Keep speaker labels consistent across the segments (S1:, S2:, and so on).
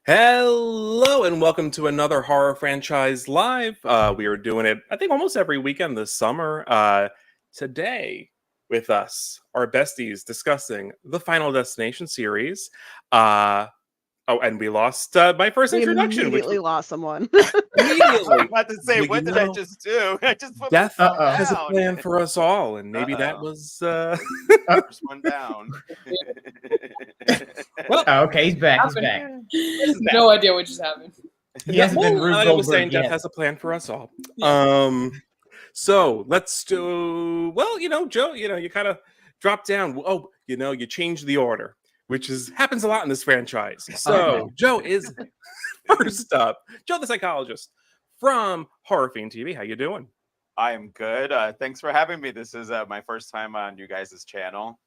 S1: Hello and welcome to another horror franchise live. We are doing it, I think, almost every weekend this summer. Today, with us, our besties discussing the Final Destination series. And we lost my first
S2: We
S1: introduction, which
S2: immediately lost someone.
S3: I was
S1: immediately
S3: about to say,
S1: Well,
S3: what
S1: you
S3: did I
S1: know,
S3: just do? I just put
S1: death
S3: my phone
S1: has a
S3: down.
S1: plan for us all, and maybe that was.
S3: First one down.
S1: Well,
S4: okay, he's back. He's back.
S5: No idea what just happened.
S4: He hasn't been Rube
S1: like I was saying,
S4: Goldberg
S1: death
S4: yet.
S1: has a plan for us all.
S5: Yeah.
S1: So let's do. Well, Joe, you kind of drop down. Oh, you change the order, which happens a lot in this franchise. So Joe is first up. Joe, the psychologist from Horror Fiend TV. How you doing?
S3: I am good. Thanks for having me. This is my first time on you guys' channel.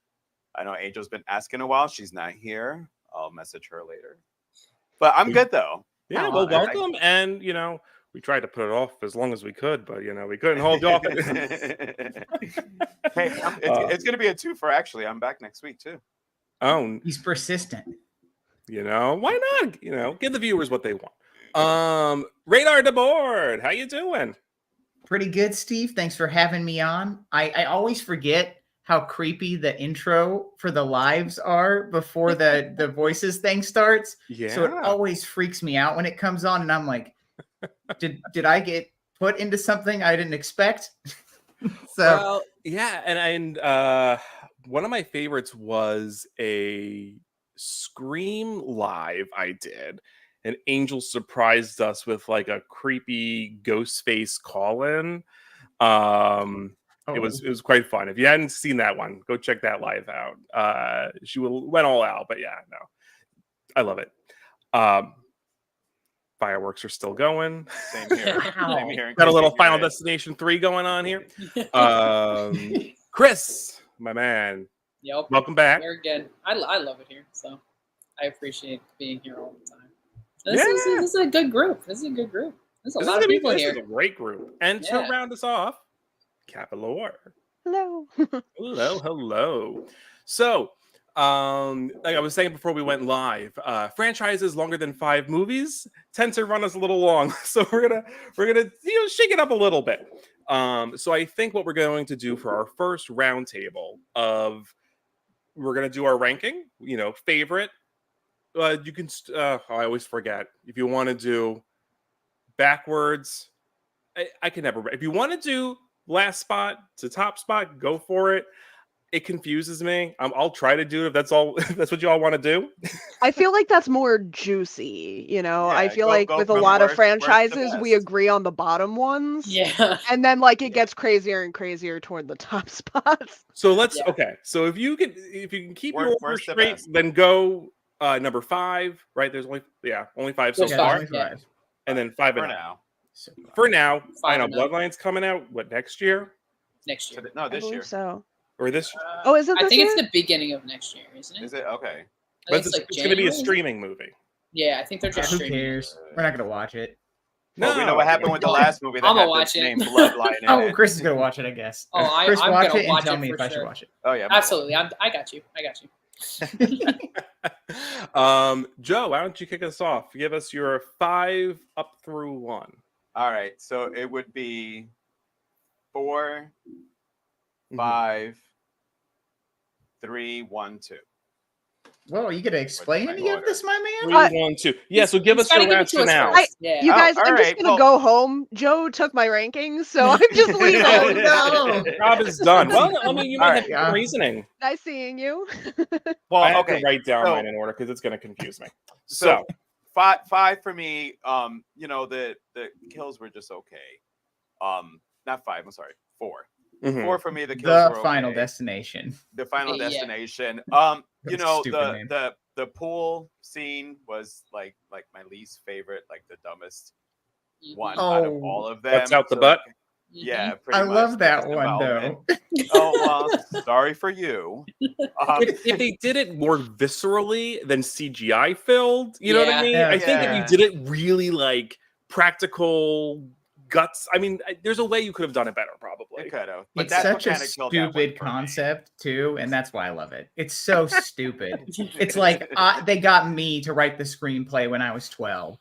S3: I know Angel's been asking a while. She's not here. I'll message her later. But I'm good though.
S1: Yeah, well, welcome. And we tried to put it off as long as we could, but we couldn't hold you off.
S3: Hey, it's going to be a twofer. Actually, I'm back next week too.
S1: Oh,
S4: He's persistent.
S1: Why not? Give the viewers what they want. Radar to board. How you doing?
S4: Pretty good, Steve. Thanks for having me on. I always forget how creepy the intro for the lives are before the voices thing starts.
S1: Yeah.
S4: So it always freaks me out when it comes on, and I'm like, did I get put into something I didn't expect?
S1: Well, yeah, and one of my favorites was a Scream live I did, and Angel surprised us with like a creepy ghost face call-in. It was quite fun. If you hadn't seen that one, go check that live out. She went all out, but yeah, no, I love it. Fireworks are still going.
S3: Same here. Same here.
S1: Got a little Final Destination 3 going on here. Chris, my man.
S5: Yep.
S1: Welcome back.
S5: Here again. I love it here, so I appreciate being here all the time. This is a good group. There's a lot of people here.
S1: This is a great group. And to round us off, Capilor.
S2: Hello.
S1: Hello. So, like I was saying before we went live, franchises longer than 5 movies tend to run us a little long. So we're gonna shake it up a little bit. So I think what we're going to do for our first roundtable we're gonna do our ranking. Favorite. You can. I always forget if you want to do backwards. I can never. If you want to do last spot to top spot, go for it. It confuses me. I'll try to do it if that's all. If that's what you all want to do.
S2: I feel like that's more juicy, I feel like with a
S3: from
S2: lot of
S3: worst to
S2: franchises, we
S3: best.
S2: agree on the bottom ones.
S5: Yeah.
S2: And then it gets crazier and crazier toward the top spots.
S1: So let's okay. So if you can keep your order
S3: Worst to
S1: straight,
S3: best.
S1: then go number 5. Right? There's only 5 so
S5: There's
S1: far,
S5: 5.
S1: and then 5
S3: For
S1: and up.
S3: now.
S1: For now, I know
S5: 5 and up.
S1: Bloodline's coming out. What, next year
S5: Next year.
S3: No,
S2: I
S3: this
S2: believe
S3: year.
S2: so.
S1: or this?
S2: Oh, is it
S5: I
S2: this
S5: think
S2: year?
S5: it's the beginning of next year, isn't it?
S3: Is it? Okay.
S5: I think
S1: It's going to be a
S5: January.
S1: streaming movie.
S5: Yeah, I think they're just
S4: Who
S5: streaming.
S4: cares? We're not gonna watch it.
S1: No,
S3: Well, we know what happened with the last movie that
S5: I'ma
S3: had
S5: watch
S3: the
S5: it.
S3: name Bloodline in
S4: Oh,
S3: it.
S4: Chris is gonna watch it, I guess.
S5: Oh,
S4: Chris,
S5: I'm
S4: watch
S5: gonna
S4: it
S5: watch
S4: and tell
S5: it
S4: me
S5: for
S4: if I should
S5: sure.
S4: watch it.
S3: Oh yeah.
S5: Absolutely. I got you.
S1: Joe, why don't you kick us off? Give us your 5 up through 1.
S3: All right. So it would be 4,
S1: Mhm.
S3: 5, 3, 1, 2.
S4: Whoa, you gonna explain any of this, my man?
S1: 3, 1, 2. Yeah, so give us
S5: Gotta
S1: your
S5: give it to us
S1: rationale.
S5: first. Yeah.
S2: You guys,
S3: all
S2: I'm just
S3: right,
S2: gonna go home. Joe took my rankings, so I'm just leaving.
S4: Oh, no.
S1: Job is done. Well, I mean, you might
S3: All
S1: have
S3: right,
S1: some
S4: yeah.
S1: reasoning.
S2: Nice seeing you.
S3: Well,
S1: I have
S3: okay.
S1: to write down
S3: so-
S1: mine in order because it's going to confuse me.
S3: So 5 for me. The kills were just okay. Not 5. I'm sorry. 4.
S1: Mhm.
S3: 4 for me. The kills
S4: The
S3: were
S4: Final
S3: okay.
S4: Destination.
S3: The Final
S5: Yeah.
S3: Destination.
S4: That's a stupid name.
S3: The pool scene was like my least favorite, like the dumbest one out of
S4: Oh.
S3: all of them.
S1: Butts out the
S3: So,
S1: butt?
S3: Yeah,
S5: Mhm.
S3: pretty
S4: I
S3: much.
S4: love that
S3: Best
S4: one
S3: involvement.
S4: though.
S3: Oh well, sorry for you.
S1: If they did it more viscerally than CGI filled, you know what I
S5: Yeah.
S1: mean?
S4: Yeah,
S1: I think if
S3: yeah.
S1: you did it really like practical guts. I mean, there's a way you could have done it better, probably.
S3: It could have, but
S4: It's
S3: that's what
S4: such a
S3: kind of killed that one
S4: stupid
S3: for me.
S4: concept too, and that's why I love it. It's so stupid. It's like they got me to write the screenplay when I was 12.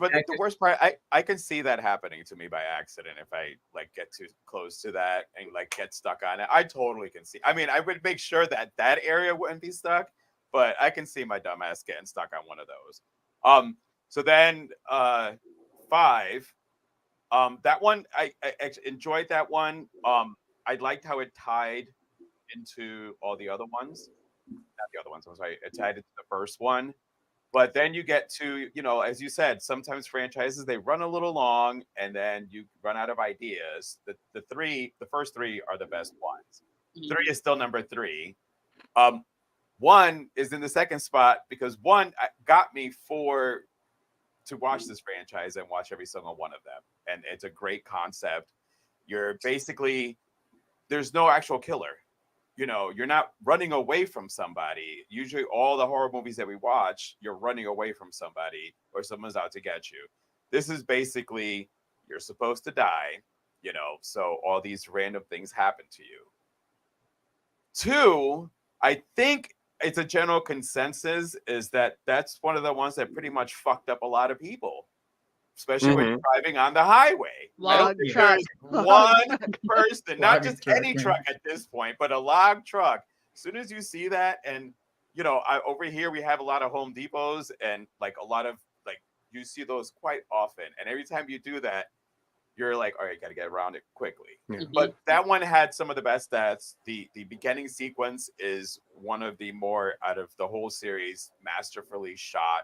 S3: But the worst part, I can see that happening to me by accident if I like get too close to that and like get stuck on it. I totally can see. I mean, I would make sure that that area wouldn't be stuck, but I can see my dumbass getting stuck on one of those. So then 5, that one I enjoyed that one. I liked how it tied into all the other ones. Not the other ones. I'm sorry, it tied into the first one. But then you get to, as you said, sometimes franchises, they run a little long and then you run out of ideas. The first 3 are the best ones. 3 is still number 3. 1 is in the second spot because 1 got me to watch this franchise and watch every single one of them. And it's a great concept. You're basically, there's no actual killer. You're not running away from somebody. Usually all the horror movies that we watch, you're running away from somebody or someone's out to get you. This is basically, you're supposed to die, so all these random things happen to you. 2, I think it's a general consensus is that that's one of the ones that pretty much fucked up a lot of people, especially when you're driving on the highway. I don't think there's one person, not just any truck at this point, but a log truck. As soon as you see that, and over here we have a lot of Home Depots and like a lot of you see those quite often. And every time you do that, you're like, all right, got to get around it quickly. Yeah. But that one had some of the best stats. The beginning sequence is one of the more out of the whole series masterfully shot.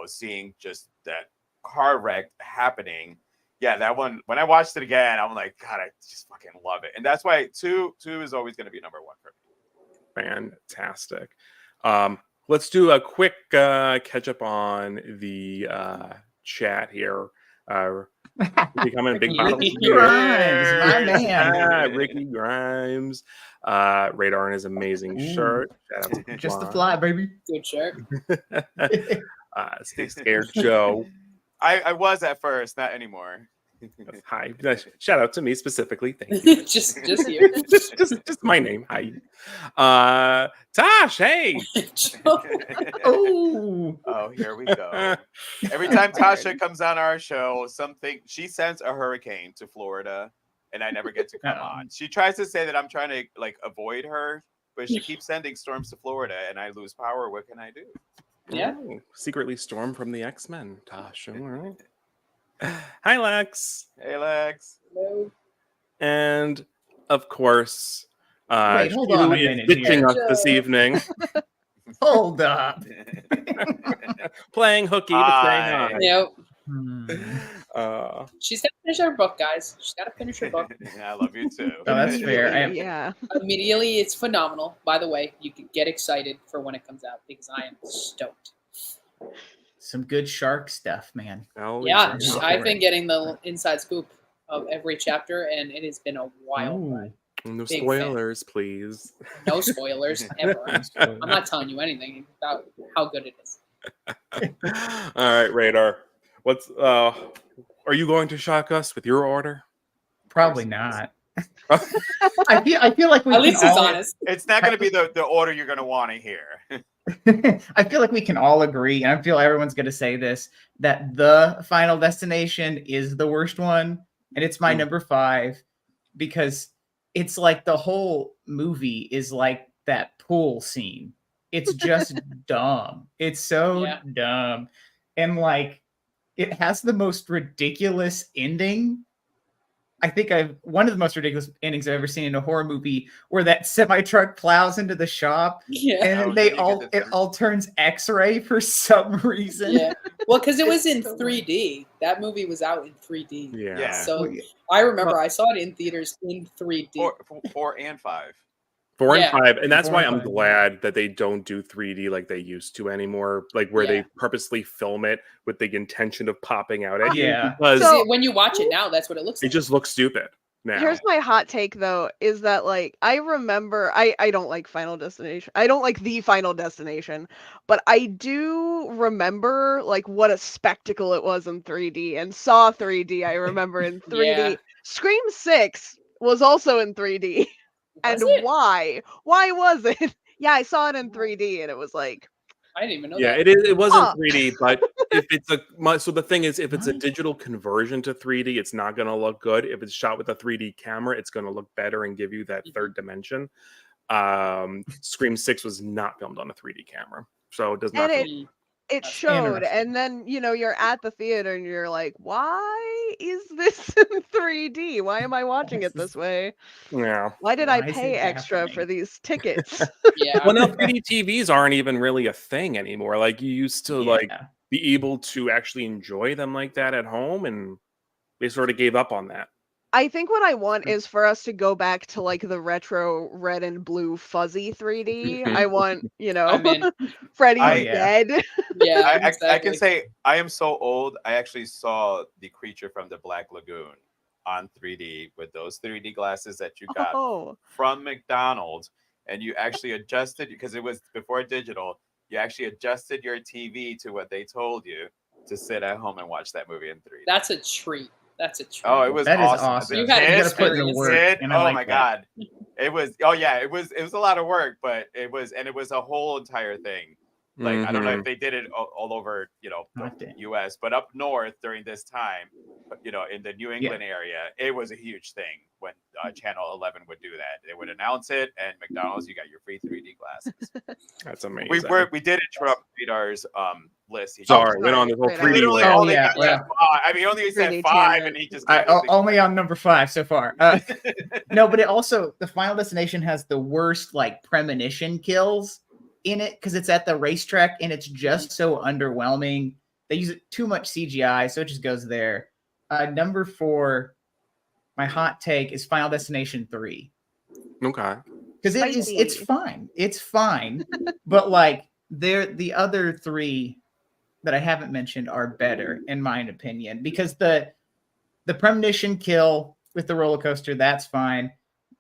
S3: Seeing just that car wreck happening. Yeah, that one, when I watched it again, I'm like, God, I just fucking love it. And that's why 2 is always going to be number 1 for me.
S1: Fantastic. Let's do a quick catch up on the chat here. Becoming a big bottle.
S4: Ricky Grimes, my man.
S1: Ricky Grimes. Radar in his amazing shirt. Shout out to
S4: Just the fly, baby.
S5: Good shirt.
S1: Stay scared, Joe.
S3: I was at first, not anymore.
S1: Hi. Shout out to me specifically. Thank you.
S5: just you.
S1: just my name. Hi. Tosh, hey.
S3: Oh, here we go. Every time Tasha comes on our show, she sends a hurricane to Florida and I never get to come on. She tries to say that I'm trying to avoid her, but she keeps sending storms to Florida and I lose power. What can I do?
S5: Yeah.
S1: Oh, secretly Storm from the X-Men, Tosh. All right. Hi, Lex.
S3: Hey, Lex.
S5: Hello.
S1: And of course,
S4: Wait, hold on a minute
S1: ditching
S4: here.
S1: us this evening.
S4: Hold up.
S1: Playing hooky, but saying hi.
S5: Yep. She's got to finish her book, guys. She's got to finish her book.
S3: Yeah, I love you too.
S4: Oh, that's fair.
S2: Yeah.
S5: Immediately, it's phenomenal. By the way, you can get excited for when it comes out because I am stoked.
S4: Some good shark stuff, man.
S1: Oh,
S5: Yeah, I've been getting the inside scoop of every chapter, and it has been a wild ride.
S1: No
S5: Big
S1: spoilers, please.
S5: No spoilers ever. I'm not telling you anything about how good it is.
S1: All right, Radar. What's are you going to shock us with your order?
S4: Probably not. I feel like we
S5: at least he's honest.
S3: It's not going to be the order you're going to want to hear.
S4: I feel like we can all agree, and I feel everyone's going to say this, that the Final Destination is the worst one, and it's my number 5 because it's like the whole movie is like that pool scene. It's just dumb. It's so dumb. And like, it has the most ridiculous ending. I think one of the most ridiculous endings I've ever seen in a horror movie, where that semi-truck plows into the shop, and it all turns X-ray for some reason.
S5: Yeah, well, because it was in 3D. That movie was out in 3D.
S1: Yeah.
S5: So I remember I saw it in theaters in 3D.
S3: 4 and 5.
S1: 4 and 5, and that's why I'm glad that they don't do 3D like they used to anymore, like where they purposely film it with the intention of popping out at you.
S4: Yeah,
S1: because
S5: see, when you watch it now, that's what it looks like.
S1: It just looks stupid. now.
S2: Here's my hot take though, is that like I remember I don't like Final Destination. I don't like the Final Destination, but I do remember like what a spectacle it was in 3D, and Saw 3D I remember in 3D.
S5: Yeah.
S2: Scream 6 was also in 3D. And
S5: Was it?
S2: why? Why was it? Yeah, I saw it in 3D and it was like,
S5: I didn't even know
S1: Yeah,
S5: that.
S1: it was in
S2: Huh.
S1: 3D, but if it's so the thing is, if it's a digital conversion to 3D, it's not going to look good. If it's shot with a 3D camera, it's going to look better and give you that third dimension. Scream 6 was not filmed on a 3D camera, so it does not.
S2: and
S1: feel-
S2: it
S5: That's
S2: showed,
S4: interesting.
S2: and then you're at the theater and you're like, why is this in 3D? Why am I watching it this way?
S1: yeah.
S2: Why did I
S4: Why is
S2: pay
S4: it
S2: extra for
S4: happening?
S2: these tickets?
S5: Yeah.
S1: Well, now 3D TVs aren't even really a thing anymore. Like you used to like
S4: Yeah.
S1: be able to actually enjoy them like that at home, and they sort of gave up on that.
S2: I think what I want is for us to go back to like the retro red and blue fuzzy 3D. I want,
S5: I'm in.
S2: Freddy's
S3: Oh,
S4: yeah.
S2: dead.
S5: Yeah,
S3: I
S5: exactly.
S3: can say I am so old. I actually saw the creature from the Black Lagoon on 3D with those 3D glasses that you got
S2: Oh,
S3: from McDonald's, and you actually adjusted because it was before digital. You actually adjusted your TV to what they told you to sit at home and watch that movie in 3D.
S5: That's a treat. That's a treat.
S3: Oh, it was
S4: That is
S3: awesome.
S4: awesome.
S3: The
S5: You had
S4: You
S3: kids
S4: gotta put in the
S3: with
S4: work,
S3: Sid,
S4: and I
S3: oh
S4: like
S3: my
S4: that.
S3: god. It was it was a lot of work, but it was a whole entire thing. Like I don't know
S1: Mhm.
S3: if they did it all over,
S4: Not
S3: the
S4: that.
S3: US, but up north during this time, in the New England area, it was a huge thing when Channel 11 would do that. They would announce it, and McDonald's, you got your free 3D glasses.
S1: That's amazing.
S3: We did interrupt Radar's list. He
S1: Sorry, went on this whole
S2: Right,
S1: 3D
S3: literally
S1: rant.
S4: Oh,
S3: only
S4: yeah,
S3: got
S4: well.
S3: five. I mean, he only said
S2: 3D
S3: 5,
S2: tangent.
S3: and he just kept losing.
S4: Only on number 5 so far. No, but it also, the Final Destination has the worst like premonition kills in it because it's at the racetrack and it's just so underwhelming. They use too much CGI, so it just goes there. Number 4, my hot take is Final Destination 3
S1: Okay.
S4: because it's
S2: Spicy.
S4: fine. It's fine, but like the other 3 that I haven't mentioned are better in my opinion because the premonition kill with the roller coaster, that's fine.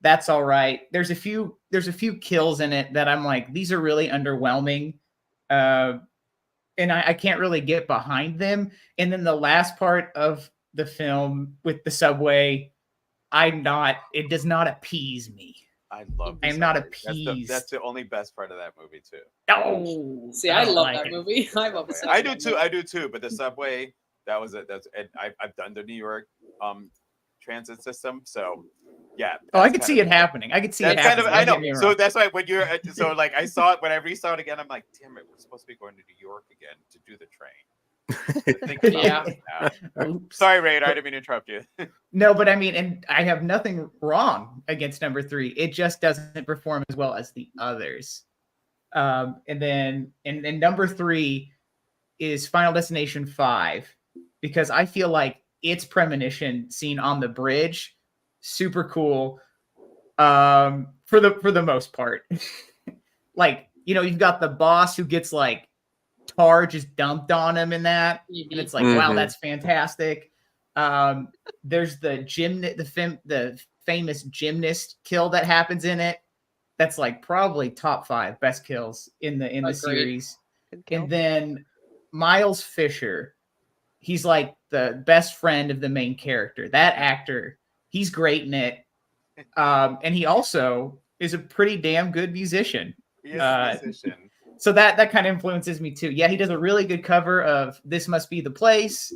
S4: That's all right. There's a few kills in it that I'm like, these are really underwhelming. And I can't really get behind them. And then the last part of the film with the subway, it does not appease me.
S3: I love.
S4: I am not
S3: Subway.
S4: appeased.
S3: That's the only best part of that movie too.
S4: Oh,
S5: See, I
S4: don't
S5: love
S4: like
S5: that
S4: it.
S5: movie. I'm obsessed.
S3: I do
S5: with
S3: too.
S5: that
S3: I do too. But the subway, and I've done the New York transit system, so yeah.
S4: Oh, I
S3: that's
S4: could
S3: kind
S4: see
S3: of-
S4: it happening. I could see it
S3: That's kind
S4: happening.
S3: of I
S4: Don't
S3: know.
S4: get me
S3: So
S4: wrong.
S3: that's why when you're so like I saw it when I resaw it again, I'm like, damn it, we're supposed to be going to New York again to do the train. Think about
S5: Yeah.
S3: it now.
S4: Oops.
S3: Sorry, Radar, I didn't mean to interrupt you.
S4: No, but I mean, and I have nothing wrong against number 3. It just doesn't perform as well as the others. And then and number 3 is Final Destination 5 because I feel like its premonition scene on the bridge, super cool. For the most part, like you've got the boss who gets like tar just dumped on him in that, and it's like, wow,
S1: Mhm.
S4: that's fantastic. There's the famous gymnast kill that happens in it. That's like probably top 5 best kills in the
S5: Agreed.
S4: series.
S2: Good kill.
S4: And then Miles Fisher, he's like the best friend of the main character. That actor, he's great in it. And he also is a pretty damn good musician.
S3: He is a musician.
S4: So that kind of influences me too. Yeah, he does a really good cover of "This Must Be the Place,"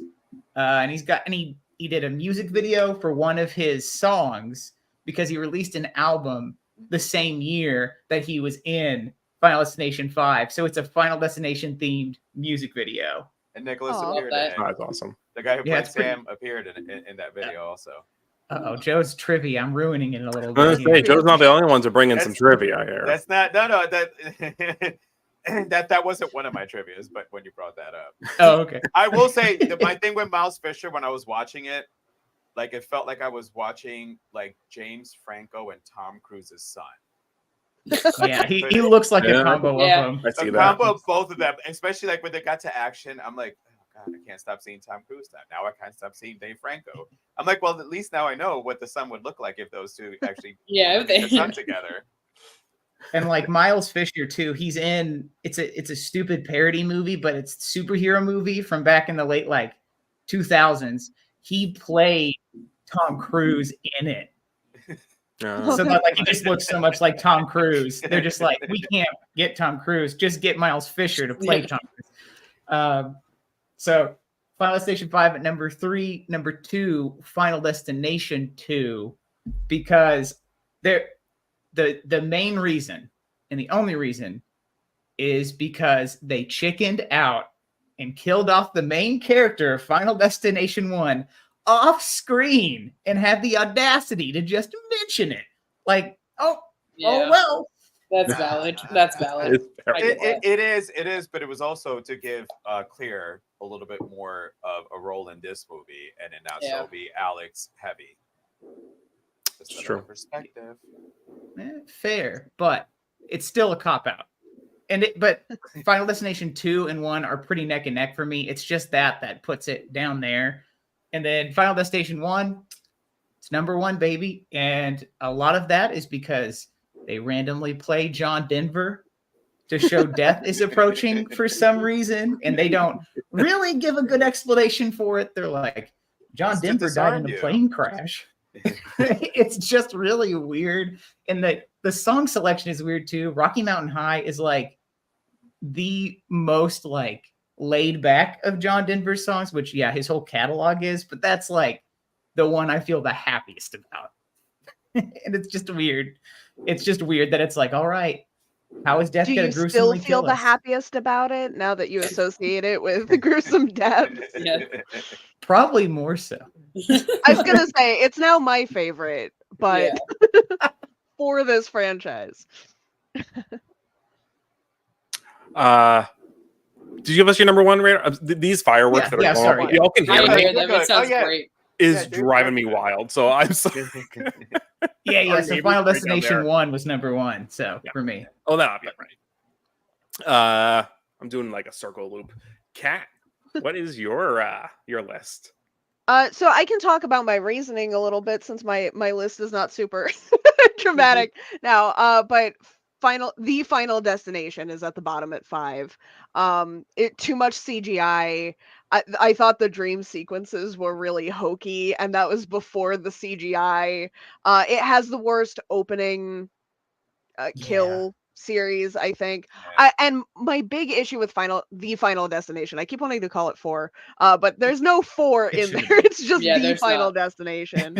S4: and he did a music video for one of his songs because he released an album the same year that he was in Final Destination 5. So it's a Final Destination themed music video.
S3: And Nicholas
S2: Aw.
S3: appeared in
S5: Love
S3: it.
S1: Oh, that's awesome.
S3: The guy who
S4: Yeah,
S3: played
S4: it's pretty-
S3: Sam appeared in that video also.
S4: Uh-oh, Joe's trivia. I'm ruining it a little
S1: I was gonna
S4: bit.
S1: say,
S4: here.
S1: Joe's not the only one to bring in some
S3: That's-
S1: trivia here.
S3: That's not that wasn't one of my trivias, but when you brought that up.
S4: Oh, okay.
S3: I will say my thing with Miles Fisher when I was watching it, like it felt like I was watching like James Franco and Tom Cruise's son.
S4: Yeah, he looks like
S1: Yeah.
S4: a combo
S5: Yeah.
S4: of them.
S1: I see
S3: The
S1: that.
S3: combo of both of them, especially like when they got to action, I'm like, oh God, I can't stop seeing Tom Cruise now. Now I can't stop seeing Dave Franco. I'm like, well, at least now I know what the sun would look like if those two actually
S5: Yeah,
S3: get the sun together.
S4: And like Miles Fisher too, he's in it's a stupid parody movie, but it's a superhero movie from back in the late like 2000s. He played Tom Cruise in it. So that like he just looks so much like Tom Cruise. They're just like, we can't get Tom Cruise, just get Miles Fisher to play Tom Cruise. So Final Destination 5 at number 3, number 2, Final Destination 2, because the main reason and the only reason is because they chickened out and killed off the main character of Final Destination 1 off screen and had the audacity to just mention it. Like, oh well.
S5: That's valid. That's valid.
S3: It is, but it was also to give Clear a little bit more of a role in this movie, and it not so be Alex heavy. Just
S1: true.
S3: Perspective.
S4: Fair, but it's still a cop out. But Final Destination 2 and 1 are pretty neck and neck for me. It's just that puts it down there. And then Final Destination 1, it's number 1, baby. And a lot of that is because they randomly play John Denver to show death is approaching for some reason. And they don't really give a good explanation for it. They're like, John Denver died in a plane crash. It's just really weird. And the song selection is weird too. Rocky Mountain High is like the most like laid back of John Denver's songs, which his whole catalog is, but that's like the one I feel the happiest about. And it's just weird. It's just weird that it's like, all right, how is death
S2: Do
S4: gonna
S2: you
S4: gruesomely
S2: still
S4: kill
S2: feel the
S4: us?
S2: happiest about it now that you associate it with the gruesome death?
S5: Yeah.
S4: Probably more so.
S2: I was gonna say it's now my favorite, but for this franchise.
S1: Did you give us your number 1 radar? These fireworks that are going
S4: sorry.
S1: off, y'all can hear
S5: I
S1: them,
S5: hear them. It sounds great.
S1: is driving me wild. So I'm sorry.
S4: Yeah. So
S1: neighbors
S4: Final
S1: right down
S4: Destination
S1: there.
S4: 1 was number 1. So for me.
S1: Oh, that'll be right. I'm doing like a circle loop. Kat, what is your list?
S2: So I can talk about my reasoning a little bit since my list is not super dramatic now. But the Final Destination is at the bottom at 5. Too much CGI. I thought the dream sequences were really hokey, and that was before the CGI. It has the worst opening kill series, I think. And my big issue with the Final Destination, I keep wanting to call it 4, but there's no 4 in there. It's just the Final Destination.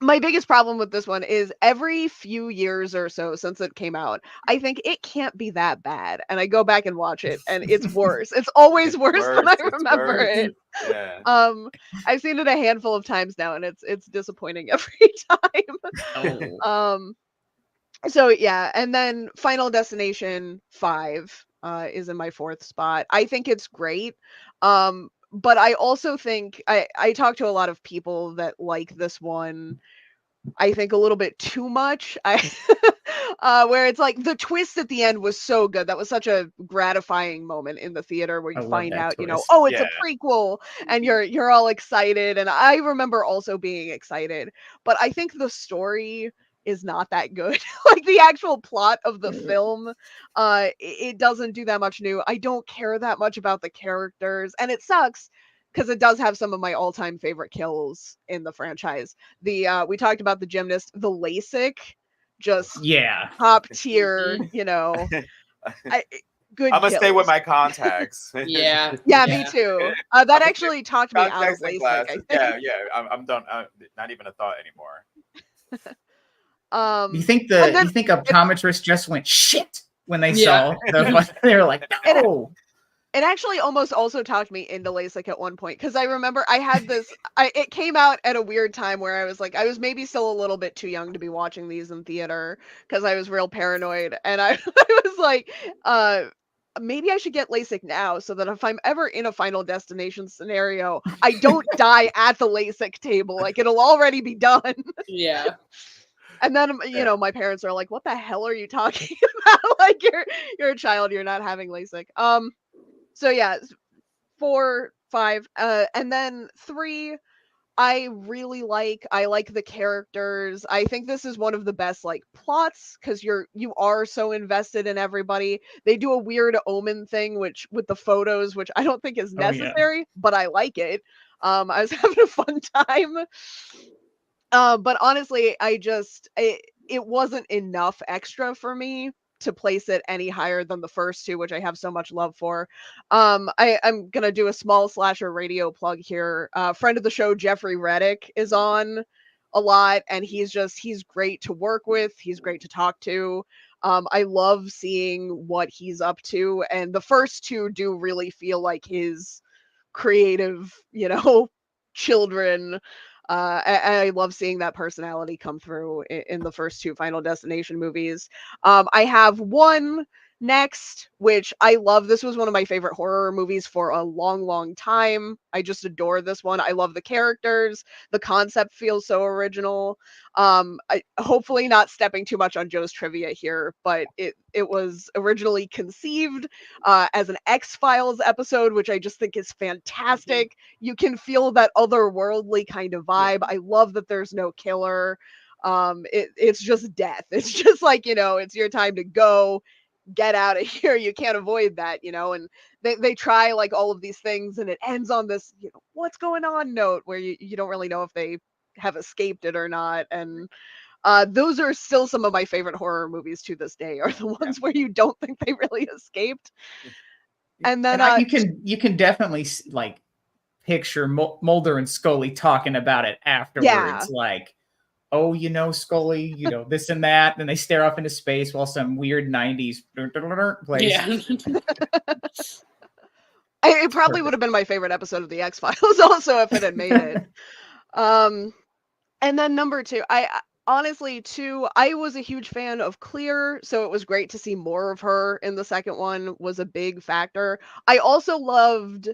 S2: My biggest problem with this one is every few years or so since it came out, I think it can't be that bad. And I go back and watch it and it's worse. It's always worse than I remember it.
S3: Yeah.
S2: I've seen it a handful of times now and it's disappointing every time. So yeah, and then Final Destination 5 is in my 4th spot. I think it's great. But I also think I talk to a lot of people that like this one, I think a little bit too much. Where it's like the twist at the end was so good. That was such a gratifying moment in the theater where you find out,
S4: twist.
S2: oh, it's a prequel and you're all excited. And I remember also being excited, but I think the story is not that good. Like the actual plot of the film, it doesn't do that much new. I don't care that much about the characters, and it sucks because it does have some of my all-time favorite kills in the franchise. We talked about the gymnast, the LASIK, just top tier, good.
S3: I'm gonna stay with my contacts.
S5: Yeah,
S2: me too. That actually talked me out of LASIK. I think.
S3: I'm done. Not even a thought anymore.
S4: You think optometrists just went shit when they saw they were like, no.
S2: It actually almost also talked me into LASIK at one point because I remember I had this. It came out at a weird time where I was maybe still a little bit too young to be watching these in theater because I was real paranoid, and I was like, maybe I should get LASIK now so that if I'm ever in a Final Destination scenario, I don't die at the LASIK table. Like it'll already be done.
S5: Yeah.
S2: And then, my parents are like, what the hell are you talking about? Like, you're a child, you're not having LASIK. So yeah, 4, 5, and then 3. I like the characters. I think this is one of the best like plots because you are so invested in everybody. They do a weird omen thing which with the photos, which I don't think is
S4: Oh, yeah.
S2: necessary, but I like it. I was having a fun time. But honestly, it wasn't enough extra for me to place it any higher than the first two, which I have so much love for. I'm gonna do a small slasher radio plug here. Friend of the show, Jeffrey Reddick, is on a lot, and he's great to work with. He's great to talk to. I love seeing what he's up to, and the first two do really feel like his creative, children. I love seeing that personality come through in the first two Final Destination movies. I have one next, which I love. This was one of my favorite horror movies for a long, long time. I just adore this one. I love the characters. The concept feels so original. Hopefully not stepping too much on Joe's trivia here, but it was originally conceived as an X-Files episode, which I just think is fantastic. You can feel that otherworldly kind of vibe. I love that there's no killer. It's just death. It's just like, it's your time to go, get out of here. You can't avoid that, and they try like all of these things and it ends on this, what's going on note where you don't really know if they have escaped it or not. And those are still some of my favorite horror movies to this day, are the ones where you don't think they really escaped. And then
S4: you can definitely like picture Mulder and Scully talking about it afterwards,
S2: Yeah.
S4: like, oh, Scully, this and that. Then they stare off into space while some weird 90s plays.
S5: Yeah.
S2: It probably would have been my favorite episode of the X-Files also if it had made it. And then number 2, I honestly too, I was a huge fan of Clear, so it was great to see more of her in the second one was a big factor. I also loved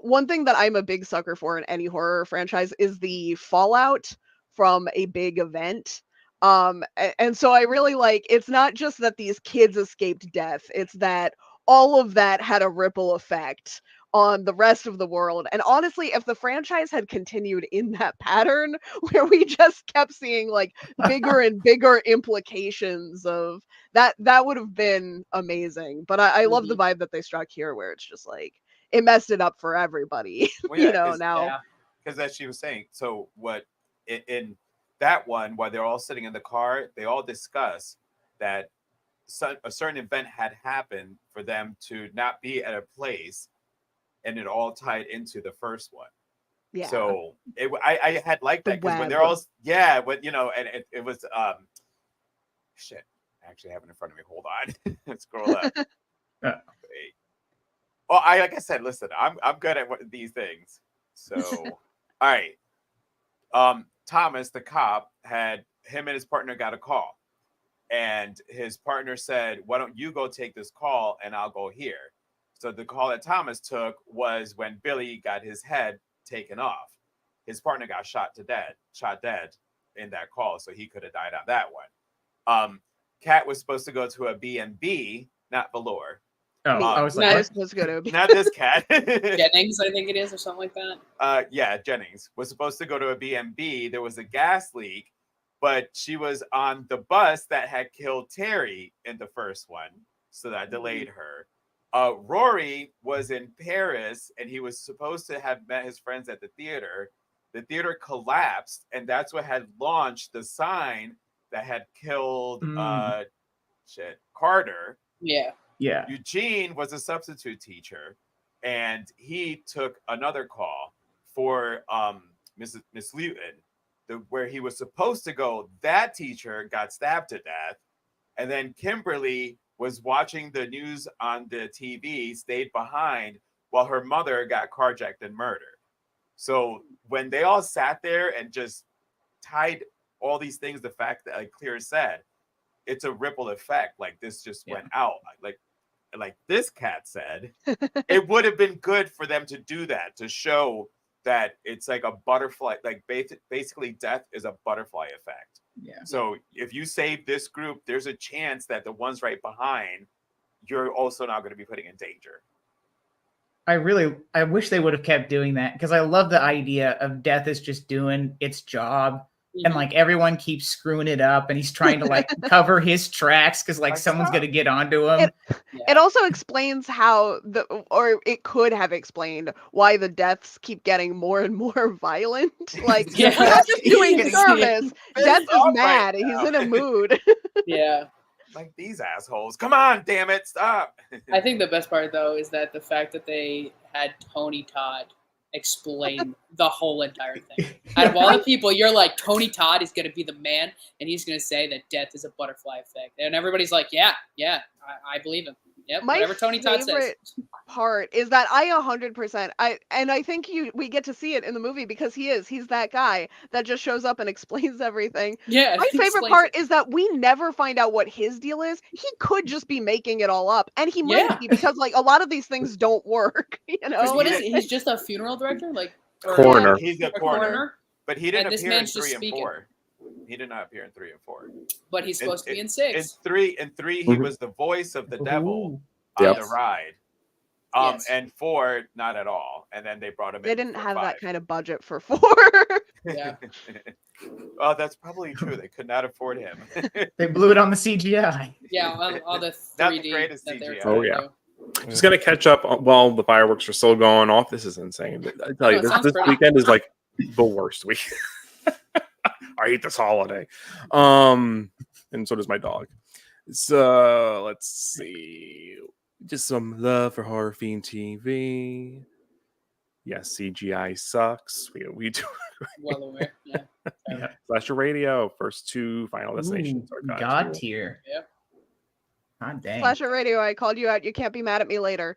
S2: one thing that I'm a big sucker for in any horror franchise is the fallout from a big event. And so I really like, it's not just that these kids escaped death, it's that all of that had a ripple effect on the rest of the world. And honestly, if the franchise had continued in that pattern where we just kept seeing like bigger and bigger implications of that, that would have been amazing. But I love the vibe that they struck here where it's just like it messed it up for everybody.
S3: Well, yeah,
S2: Now.
S5: Yeah.
S3: Because as she was saying, so what in that one, while they're all sitting in the car, they all discuss that a certain event had happened for them to not be at a place, and it all tied into the first one.
S2: Yeah.
S3: So I had liked that because when they're all and it was shit. I actually have it in front of me. Hold on, scroll up. Wait. Well, like I said, listen, I'm good at these things. So, all right. Thomas, the cop, him and his partner got a call, and his partner said, "Why don't you go take this call and I'll go here?" So the call that Thomas took was when Billy got his head taken off. His partner got shot dead in that call, so he could have died on that one. Kat was supposed to go to a B&B, not Velour.
S4: Oh, I was like,
S2: this was gonna be
S3: Not this Kat.
S5: Jennings, I think it is, or something like that.
S3: Yeah, Jennings was supposed to go to a B&B. There was a gas leak, but she was on the bus that had killed Terry in the first one, so that delayed her. Rory was in Paris, and he was supposed to have met his friends at the theater. The theater collapsed, and that's what had launched the sign that had killed Carter.
S5: Yeah.
S4: Yeah.
S3: Eugene was a substitute teacher, and he took another call for Miss Luton, where he was supposed to go. That teacher got stabbed to death, and then Kimberly was watching the news on the TV, stayed behind while her mother got carjacked and murdered. So when they all sat there and just tied all these things, the fact that, like Clear said, it's a ripple effect. Like this just went out. Like this Cat said, it would have been good for them to do that, to show that it's like a butterfly, like basically death is a butterfly effect.
S4: Yeah.
S3: So if you save this group, there's a chance that the ones right behind, you're also not going to be putting in danger.
S4: I wish they would have kept doing that because I love the idea of Death is just doing its job and like everyone keeps screwing it up and he's trying to like cover his tracks because like someone's gonna get onto him.
S2: It also explains how or it could have explained why the deaths keep getting more and more violent. Like we're not just doing service. Death is mad. He's in a mood.
S5: Yeah.
S3: Like these assholes. Come on, damn it, stop.
S5: I think the best part though is that the fact that they had Tony Todd explain the whole entire thing. Out of all the people, you're like, Tony Todd is going to be the man, and he's going to say that death is a butterfly effect, and everybody's like, yeah, I believe him. Yep, whatever Tony Todd says.
S2: Part is that I 100% I think we get to see it in the movie because he's that guy that just shows up and explains everything.
S5: Yeah.
S2: My favorite part is that we never find out what his deal is. He could just be making it all up, and he might be because like a lot of these things don't work. You know,
S5: what is it? He's just a funeral director, like
S1: coroner.
S3: He's a coroner, but he didn't appear in 3 and
S5: speaking.
S3: 4. He did not appear in 3 and 4.
S5: But he's supposed to be in 6.
S3: In 3, he was the voice of the devil on the ride. And 4, not at all. And then they brought him in.
S2: They didn't have
S3: 5.
S2: that kind of budget for 4.
S5: Yeah.
S3: Oh, that's probably true. They could not afford him.
S4: They blew it on the CGI.
S5: Yeah, all the 3D.
S3: Not the greatest
S5: that
S3: CGI.
S1: Oh yeah. Just gonna catch up while the fireworks are still going off. This is insane. I tell you, this weekend is like the worst week. I hate this holiday. And so does my dog. So let's see. Just some love for Horror Fiend TV. Yes, CGI sucks. We do.
S5: Well aware. Yeah.
S1: Slasher Radio, first 2 Final Destinations are
S4: God tier.
S5: Yep.
S4: God dang.
S2: Slasher Radio, I called you out. You can't be mad at me later.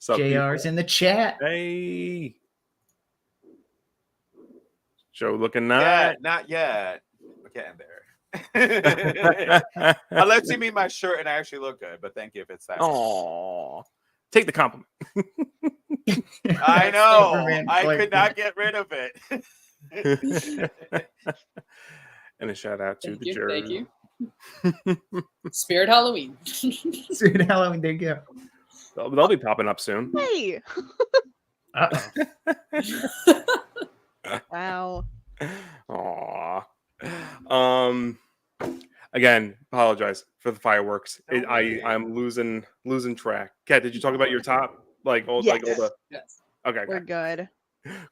S4: JR's in the chat.
S1: Hey. Joe looking
S3: Yeah,
S1: nice.
S3: not yet. We're getting there. Unless you mean my shirt and I actually look good, but thank you if it's that.
S1: Aww. Take the compliment.
S3: I know. I could not get rid of it.
S1: And a shout out to the jury.
S5: Thank you. Spirit Halloween.
S4: Spirit Halloween, there you go.
S1: They'll be popping up soon.
S2: Hey.
S4: Uh-oh.
S2: Wow.
S1: Aw. Again, apologize for the fireworks. I'm losing track. Kat, did you talk about your top? Like all
S2: Yes.
S5: Yes.
S1: Okay.
S2: We're good.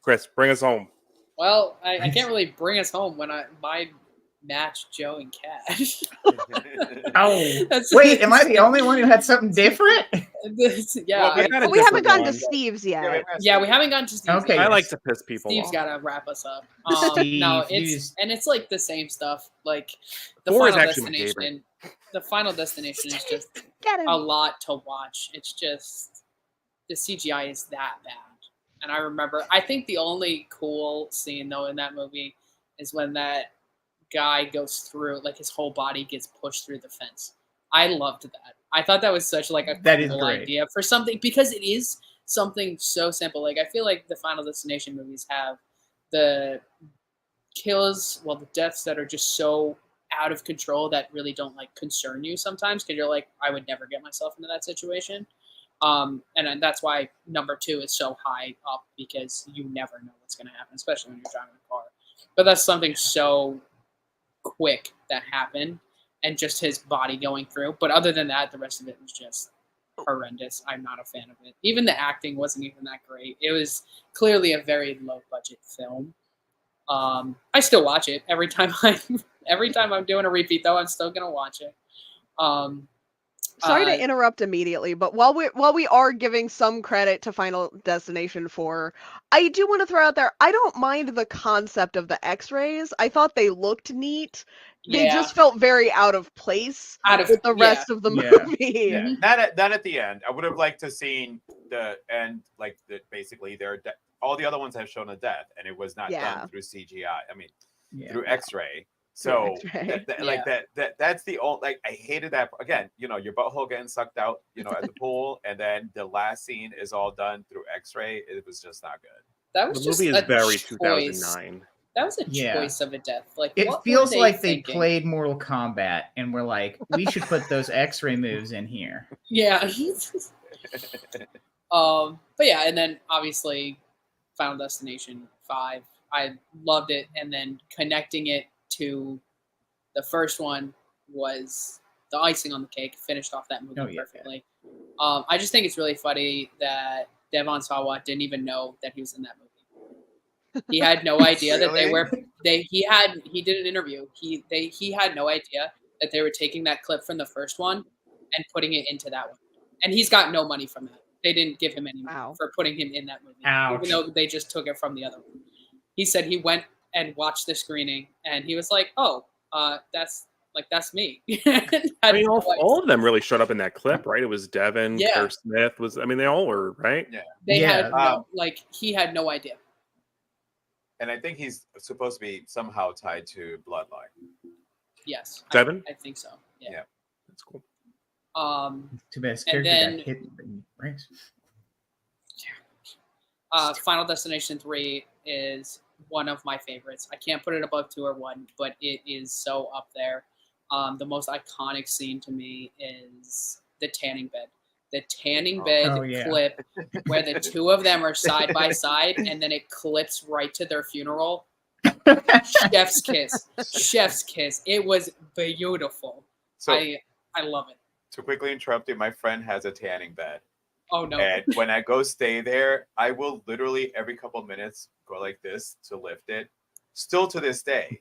S1: Chris, bring us home.
S5: Well, I can't really bring us home when my match Joe and Kat.
S4: Oh, wait, am I the only one who had something different?
S5: Yeah,
S1: Well,
S2: We haven't gotten to Steve's yet.
S5: we haven't gotten to Steve's.
S4: Okay.
S5: yet.
S1: I like to piss people
S5: Steve's
S1: off.
S5: gotta wrap us up.
S4: Steve,
S5: No, it's like the same stuff. Like the
S1: 4 is
S5: Final
S1: actually my
S5: Destination. The Final Destination is just
S2: Get him.
S5: a lot to watch. It's just the CGI is that bad. And I remember, I think the only cool scene though in that movie is when that guy goes through, like his whole body gets pushed through the fence. I loved that. I thought that was such like a cool idea for something, because it is something so simple. Like I feel like the Final Destination movies have the kills, the deaths that are just so out of control that really don't like concern you sometimes, because you're like, I would never get myself into that situation. And that's why number 2 is so high up, because you never know what's going to happen, especially when you're driving a car. But that's something so quick that happened, and just his body going through. But other than that, the rest of it was just horrendous. I'm not a fan of it. Even the acting wasn't even that great. It was clearly a very low budget film. I still watch it every time I'm doing a repeat though. I'm still gonna watch it.
S2: Sorry to interrupt immediately, but while we are giving some credit to Final Destination 4, I do want to throw out there, I don't mind the concept of the X-rays. I thought they looked neat. They just felt very out of place with the rest of the movie.
S3: Yeah. Not at the end. I would have liked to seen the end, like basically all the other ones have shown a death, and it was not done through CGI. I mean, through X-ray. So that's the old, like, I hated that. Again, your butthole getting sucked out, at the pool, and then the last scene is all done through X-ray. It was just not good.
S5: That was
S1: The
S5: just
S1: movie is very
S5: choice.
S1: 2009.
S5: That was a
S4: Yeah.
S5: choice of a death. Like,
S4: It
S5: what
S4: feels
S5: were they
S4: like they
S5: thinking?
S4: played Mortal Kombat and were like, we should put those X-ray moves in here.
S5: Yeah. But yeah, and then obviously Final Destination 5. I loved it, and then connecting it to the first one was the icing on the cake. Finished off that movie perfectly. I just think it's really funny that Devon Sawa didn't even know that he was in that movie. He had no idea that they were. He did an interview. He had no idea that they were taking that clip from the first one and putting it into that one. And he's got no money from that. They didn't give him any money for putting him in that movie, even though they just took it from the other one. He said he went and watched the screening, and he was like, "Oh, that's me."
S1: I mean, all of them really showed up in that clip, right? It was Devin,
S5: Yeah.
S1: Kerr Smith I mean, they all were, right?
S3: Yeah.
S5: They had he had no idea.
S3: And I think he's supposed to be somehow tied to Bloodline.
S5: Yes.
S1: Devin?
S5: I think so. Yeah.
S1: That's cool.
S4: Too bad his
S5: and
S4: character
S5: then
S4: got hit in the brains.
S5: Final Destination 3 is one of my favorites. I can't put it above 2 or 1, but it is so up there. The most iconic scene to me is the tanning bed. The tanning bed clip where the two of them are side by side, and then it clips right to their funeral. Chef's kiss. Chef's kiss. It was beautiful.
S3: So
S5: I love it.
S3: To quickly interrupt you, my friend has a tanning bed.
S5: Oh no.
S3: And when I go stay there, I will literally every couple minutes go like this to lift it. Still to this day,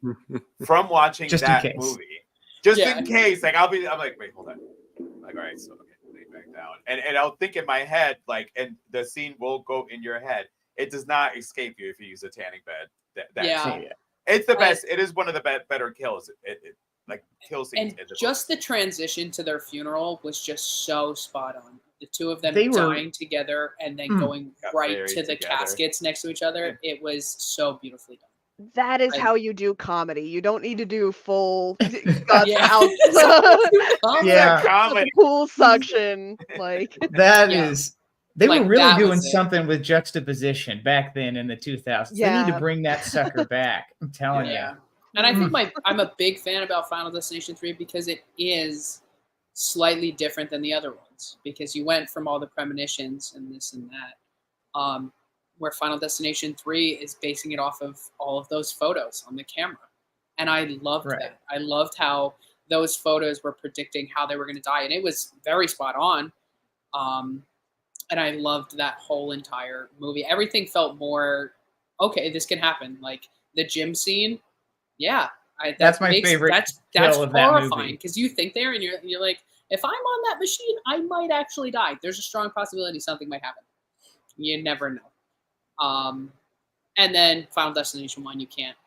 S3: from watching that movie, just in case, like I'm like, wait, hold on. I'm like, all right, so okay, lay back down, and I'll think in my head, like, and the scene will go in your head. It does not escape you if you use a tanning bed. That scene. It's the best. It is one of the better kills. Like kill scenes.
S5: And just the transition to their funeral was just so spot on. The two of them
S4: They were-
S5: dying together and then going right
S3: buried
S5: to the
S3: together.
S5: caskets next to each other. It was so beautifully done.
S2: That is
S5: I-
S2: how you do comedy. You don't need to do full guts
S5: Yeah.
S2: out.
S4: Yeah.
S3: Comedy.
S2: Pool suction. Like
S4: That
S5: Yeah.
S4: is. They
S5: Like,
S4: were really
S5: that
S4: doing
S5: was it.
S4: something with juxtaposition back then in the 2000s. They need to
S2: Yeah.
S4: bring that sucker back. I'm telling
S5: Yeah.
S4: you.
S5: And I think I'm a big fan about Final Destination 3 because it is slightly different than the other ones, because you went from all the premonitions and this and that, where Final Destination 3 is basing it off of all of those photos on the camera. And I loved that. I loved how those photos were predicting how they were going to die, and it was very spot on. And I loved that whole entire movie. Everything felt more, okay, this can happen. Like the gym scene,
S4: That's my favorite
S5: That's
S4: kill of that
S5: horrifying,
S4: movie.
S5: because you think there and you're like, if I'm on that machine, I might actually die. There's a strong possibility something might happen. You never know. And then Final Destination 1, you can't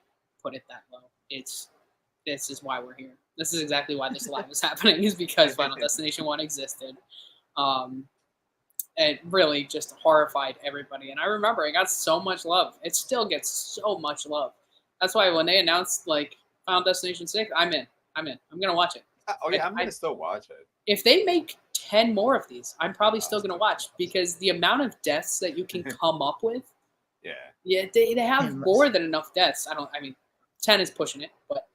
S5: put it that low. This is why we're here. This is exactly why this live is happening, is because Final Destination 1 existed. It really just horrified everybody. And I remember it got so much love. It still gets so much love. That's why when they announced like Final Destination 6, I'm in. I'm gonna watch it.
S3: Oh yeah, I'm gonna still watch it.
S5: If they make 10 more of these, I'm probably still gonna watch, because the amount of deaths that you can come up with. Yeah, they have more than enough deaths. I mean, 10 is pushing it, but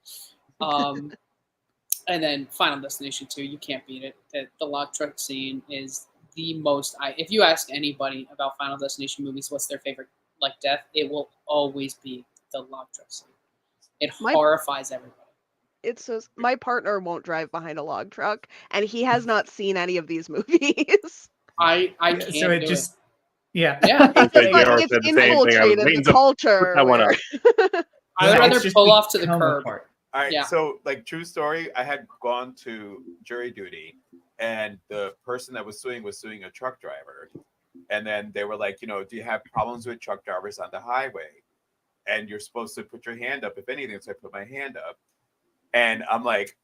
S5: and then Final Destination 2, you can't beat it. The log truck scene is the most. If you ask anybody about Final Destination movies, what's their favorite like death, it will always be the log truck scene. It horrifies everybody.
S2: it says my partner won't drive behind a log truck, and he has not seen any of these movies.
S5: I can't
S4: So it
S5: do
S4: just.
S5: it.
S4: Yeah.
S5: Yeah.
S2: It's just like
S1: JR
S2: it's
S1: said the same thing. I was
S2: infiltrated
S1: waiting
S2: the
S1: to
S2: culture.
S1: that one up.
S2: where-
S5: I would
S4: Yeah,
S5: rather
S4: it's just
S5: pull off to the
S4: become a
S5: curb.
S4: part.
S3: All right,
S5: Yeah.
S3: so like true story, I had gone to jury duty, and the person that was suing a truck driver, and then they were like, do you have problems with truck drivers on the highway? And you're supposed to put your hand up if anything. So I put my hand up, and I'm like,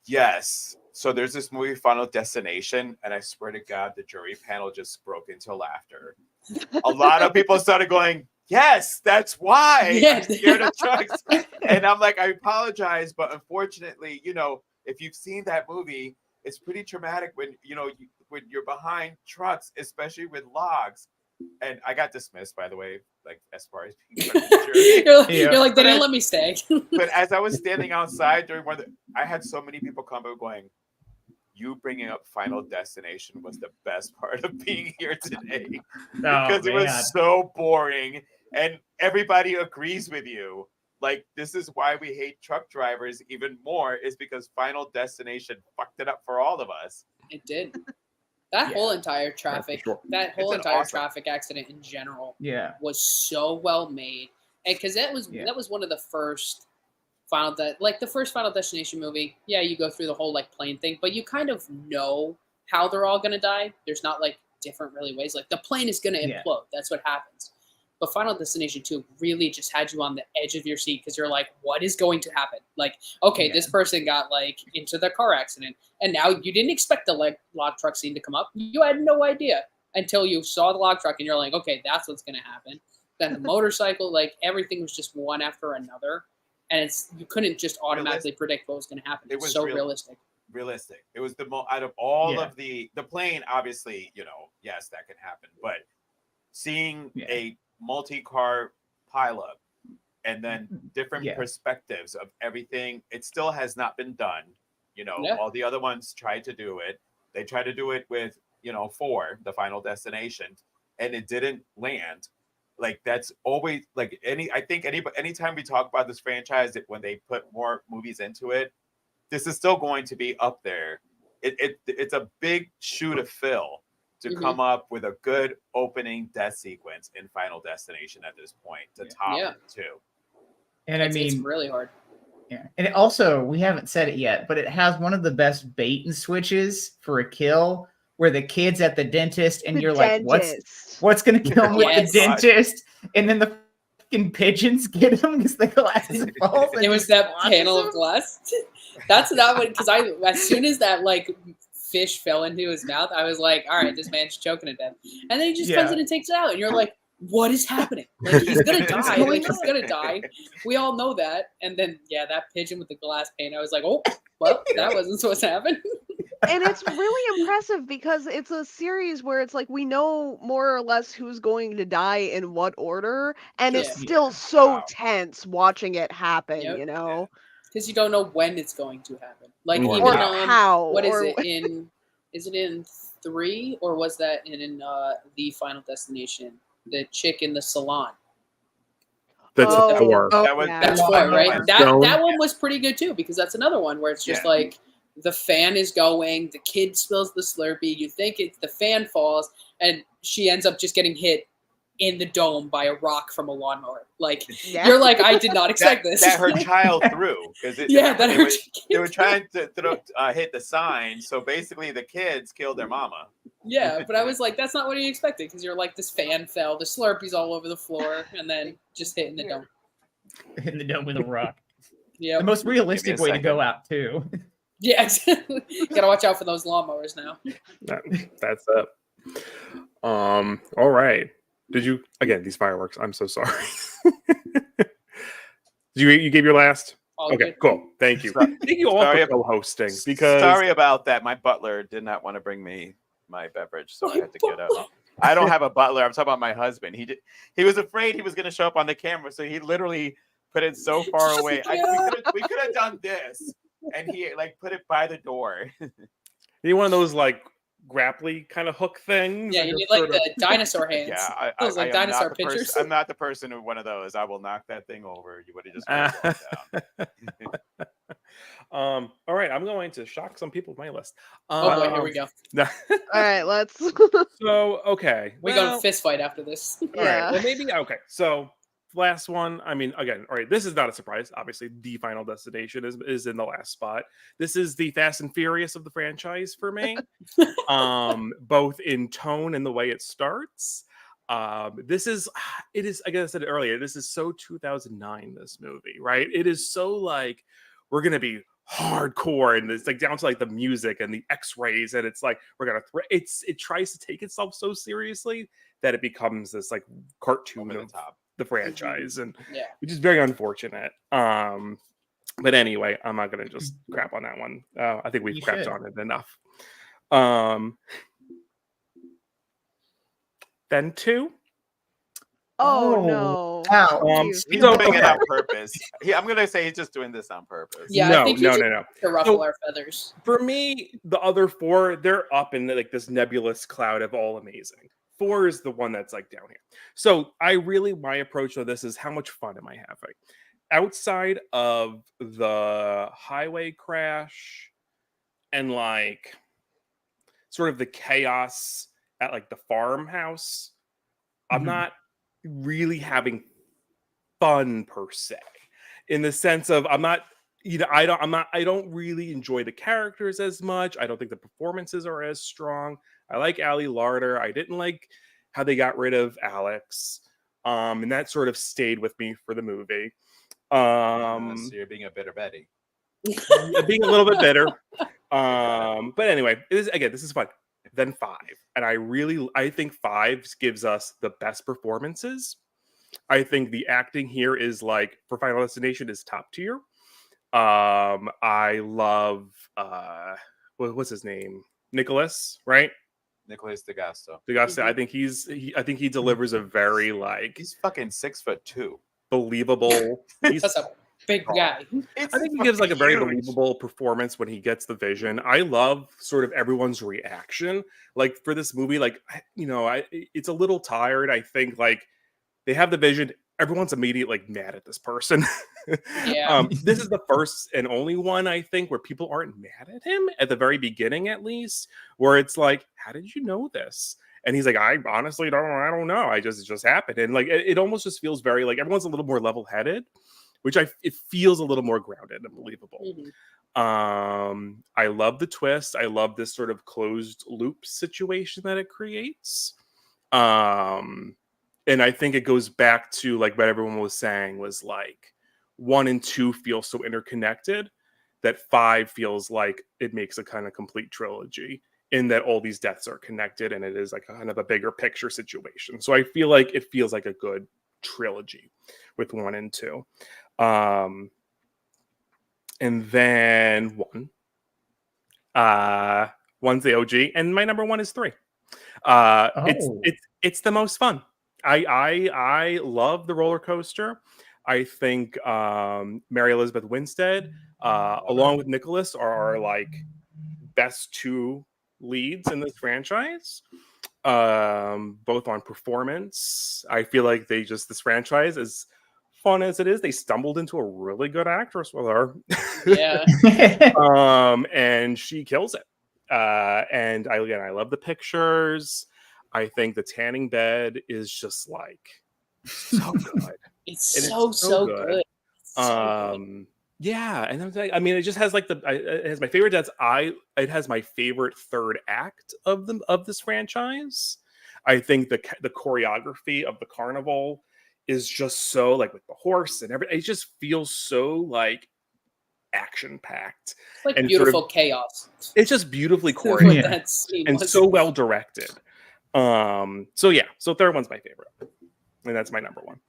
S3: yes. So there's this movie, Final Destination, and I swear to God, the jury panel just broke into laughter. A lot of people started going, yes, that's why I'm scared of trucks. And I'm like, I apologize, but unfortunately, if you've seen that movie, it's pretty traumatic when when you're behind trucks, especially with logs. and I got dismissed, by the way, like as far as being premature.
S5: You're like, they didn't let me stay.
S3: But as I was standing outside during one of the, I had so many people come up going, you bringing up Final Destination was the best part of being here today. Because it was so boring and everybody agrees with you. Like, this is why we hate truck drivers even more, is because Final Destination fucked it up for all of us.
S5: It did. That whole entire traffic, that whole entire traffic accident in general, was so well made, and because that was one of the first the first Final Destination movie. Yeah, you go through the whole like plane thing, but you kind of know how they're all gonna die. There's not like different really ways. Like the plane is gonna implode. That's what happens. But Final Destination 2 really just had you on the edge of your seat because you're like, what is going to happen? Like, okay, this person got like into the car accident, and now you didn't expect the like log truck scene to come up. You had no idea until you saw the log truck, and you're like, okay, that's what's going to happen. Then the motorcycle, like everything was just one after another, and you couldn't just automatically predict what was going to happen. It was so realistic.
S3: Realistic. It was the out of all of the plane. Obviously, yes, that can happen, but seeing a multi-car pileup and then different perspectives of everything, it still has not been done. All the other ones tried to do it. They tried to do it with 4, the Final Destination, and it didn't land. Like, that's always like anytime we talk about this franchise, when they put more movies into it, this is still going to be up there. It's a big shoe to fill to come up with a good opening death sequence in Final Destination at this point to top it too.
S4: And
S5: it's really hard.
S4: Yeah. And it also, we haven't said it yet, but it has one of the best bait and switches for a kill where the kid's at the dentist and you're like, what's going to kill him with the dentist? And then the fucking pigeons get him because the glasses falls.
S5: It was that panel of glass. That's that one, because as soon as that like fish fell into his mouth, I was like, all right, this man's choking to death. And then he just comes in and takes it out. And you're like, what is happening? Like, he's going to die. Like, he's going to die. We all know that. And then, that pigeon with the glass pane, I was like, oh, well, that wasn't supposed to happen.
S2: And it's really impressive because it's a series where it's like we know more or less who's going to die in what order. And it's still so tense watching it happen,
S5: Because you don't know when it's going to happen. Like, even
S2: how.
S5: What is it in? Is it in 3 or was that in the Final Destination? The chick in the salon.
S1: That's 4.
S5: That's 4, right? That one was pretty good too, because that's another one where it's just like the fan is going, the kid spills the Slurpee, you think it's the fan falls, and she ends up just getting hit in the dome by a rock from a lawnmower. Like, you're like, I did not expect this.
S3: That her child threw. They were trying to hit the sign, so basically the kids killed their mama.
S5: Yeah, but I was like, that's not what you expected, because you're like, this fan fell, the Slurpee's all over the floor, and then just hit in the dome.
S4: Hitting the dome with a rock.
S5: Yeah.
S4: The most realistic way to go out, too.
S5: Yeah, gotta watch out for those lawnmowers now.
S1: That's it. All right. Did you these fireworks? I'm so sorry. You gave your last?
S5: All
S1: okay,
S5: good.
S1: Cool. Thank you. Thank you all for co-hosting. Because
S3: sorry about that. My butler did not want to bring me my beverage, so I had to get up. I don't have a butler. I'm talking about my husband. He was afraid he was going to show up on the camera, so he literally put it so far away. We could have done this, and he like put it by the door.
S1: You need one of those like grapply kind of hook things.
S5: Yeah, you need like the dinosaur hands.
S3: Yeah,
S5: those like dinosaur pictures.
S3: I'm not the person with one of those. I will knock that thing over. You would have just
S1: down. All right, I'm going to shock some people with my list.
S5: Oh boy, here we go.
S2: All right, let's.
S1: So okay,
S5: we got a fist fight after this.
S1: All right, well maybe okay. So last one. I mean, again, all right. This is not a surprise. Obviously, the Final Destination is in the last spot. This is the Fast and Furious of the franchise for me, both in tone and the way it starts. It is, like I said earlier, this is so 2009. This movie, right? It is so like we're gonna be hardcore, and it's like down to like the music and the X-rays, and it's like we're gonna. It tries to take itself so seriously that it becomes this like cartoon of the franchise, and which is very unfortunate. But anyway, I'm not gonna just crap on that one. I think we've crapped on it enough. then 2.
S2: Oh,
S4: Oh,
S2: no.
S4: wow.
S2: Jeez.
S3: He's
S1: So,
S3: doing it
S1: okay.
S3: on purpose. I'm gonna say he's just doing this on purpose.
S5: Yeah, I
S1: No,
S5: think
S1: no,
S5: you
S1: no,
S5: just
S1: no.
S5: to ruffle
S1: So-
S5: our feathers.
S1: For me, the other 4, they're up in like this nebulous cloud of all amazing. 4 is the one that's like down here. So my approach to this is how much fun am I having? Outside of the highway crash and like sort of the chaos at like the farmhouse, I'm
S4: Mhm.
S1: not really having fun per se, in the sense of I'm not, I don't really enjoy the characters as much. I don't think the performances are as strong. I like Ali Larder. I didn't like how they got rid of Alex. And that sort of stayed with me for the movie.
S3: So you're being a bitter Betty.
S1: Being a little bit bitter. But anyway, this is fun. Then 5. And I think 5 gives us the best performances. I think the acting here is like, for Final Destination, is top tier. I love what's his name? Nicholas, right?
S3: Nicholas DeGasto.
S1: DeGasto. I think he delivers a very like
S3: He's fucking 6'2".
S1: believable.
S5: That's a big guy.
S3: It's
S1: I think he gives like a very
S3: fucking huge.
S1: believable performance when he gets the vision. I love sort of everyone's reaction. Like for this movie, like it's a little tired. I think like they have the vision. Everyone's immediately like mad at this person.
S5: Yeah.
S1: This is the first and only one I think where people aren't mad at him at the very beginning, at least, where it's like, how did you know this? And he's like, I honestly I don't know. It just happened. And like, it almost just feels very like everyone's a little more level-headed, which it feels a little more grounded and believable.
S5: Mhm.
S1: I love the twist. I love this sort of closed loop situation that it creates. And I think it goes back to like what everyone was saying was like 1 and 2 feel so interconnected that 5 feels like it makes a kind of complete trilogy in that all these deaths are connected and it is like kind of a bigger picture situation. So I feel like it feels like a good trilogy with 1 and 2. And then 1. 1's the OG, and my number 1 is 3. It's the most fun. I love the roller coaster. I think Mary Elizabeth Winstead, along with Nicholas, are like best 2 leads in this franchise. Both on performance. I feel like this franchise, as fun as it is, they stumbled into a really good actress with her.
S5: Yeah.
S1: And she kills it. And I love the pictures. I think the tanning bed is just like so good.
S5: It's so good. It's so good.
S1: Yeah, and I'm like, I mean, it just has like it has my favorite deaths. It has my favorite third act of this franchise. I think the choreography of the carnival is just so like with the horse and everything. It just feels so like action packed.
S5: It's like
S1: and
S5: beautiful chaos.
S1: It's just beautifully
S5: What
S1: choreographed
S5: that scene
S1: and
S5: was.
S1: so well directed. So third one's my favorite, and that's my number 1.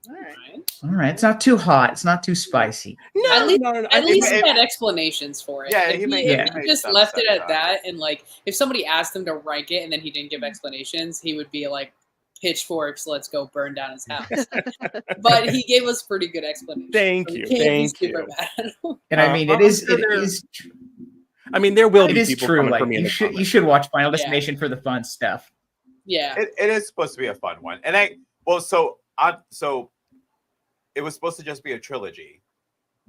S2: All right.
S4: All right, it's not too hot. It's not too spicy.
S5: At least-
S1: no.
S5: At least
S3: it-
S5: he had explanations for it.
S3: Yeah,
S5: if
S3: he
S5: he,
S3: made-
S5: if
S4: he
S5: he
S3: made
S5: just
S3: some
S5: left it
S3: sense
S5: at
S3: on
S5: that, and like if somebody asked him to rank it and then he didn't give explanations, he would be like, pitchforks, let's go burn down his house. But he gave us pretty good explanations.
S1: Thank
S5: so
S1: you,
S5: we can't be
S1: thank
S5: super
S1: you.
S5: mad at him.
S4: And I mean,
S1: I'm sure I mean, there will
S4: it
S1: be
S4: is
S1: people
S4: true.
S1: coming for
S4: Like
S1: me in
S4: you
S1: the comments.
S4: should watch Final
S5: Yeah.
S4: Destination for the fun stuff.
S5: Yeah.
S3: It is supposed to be a fun one, and so it was supposed to just be a trilogy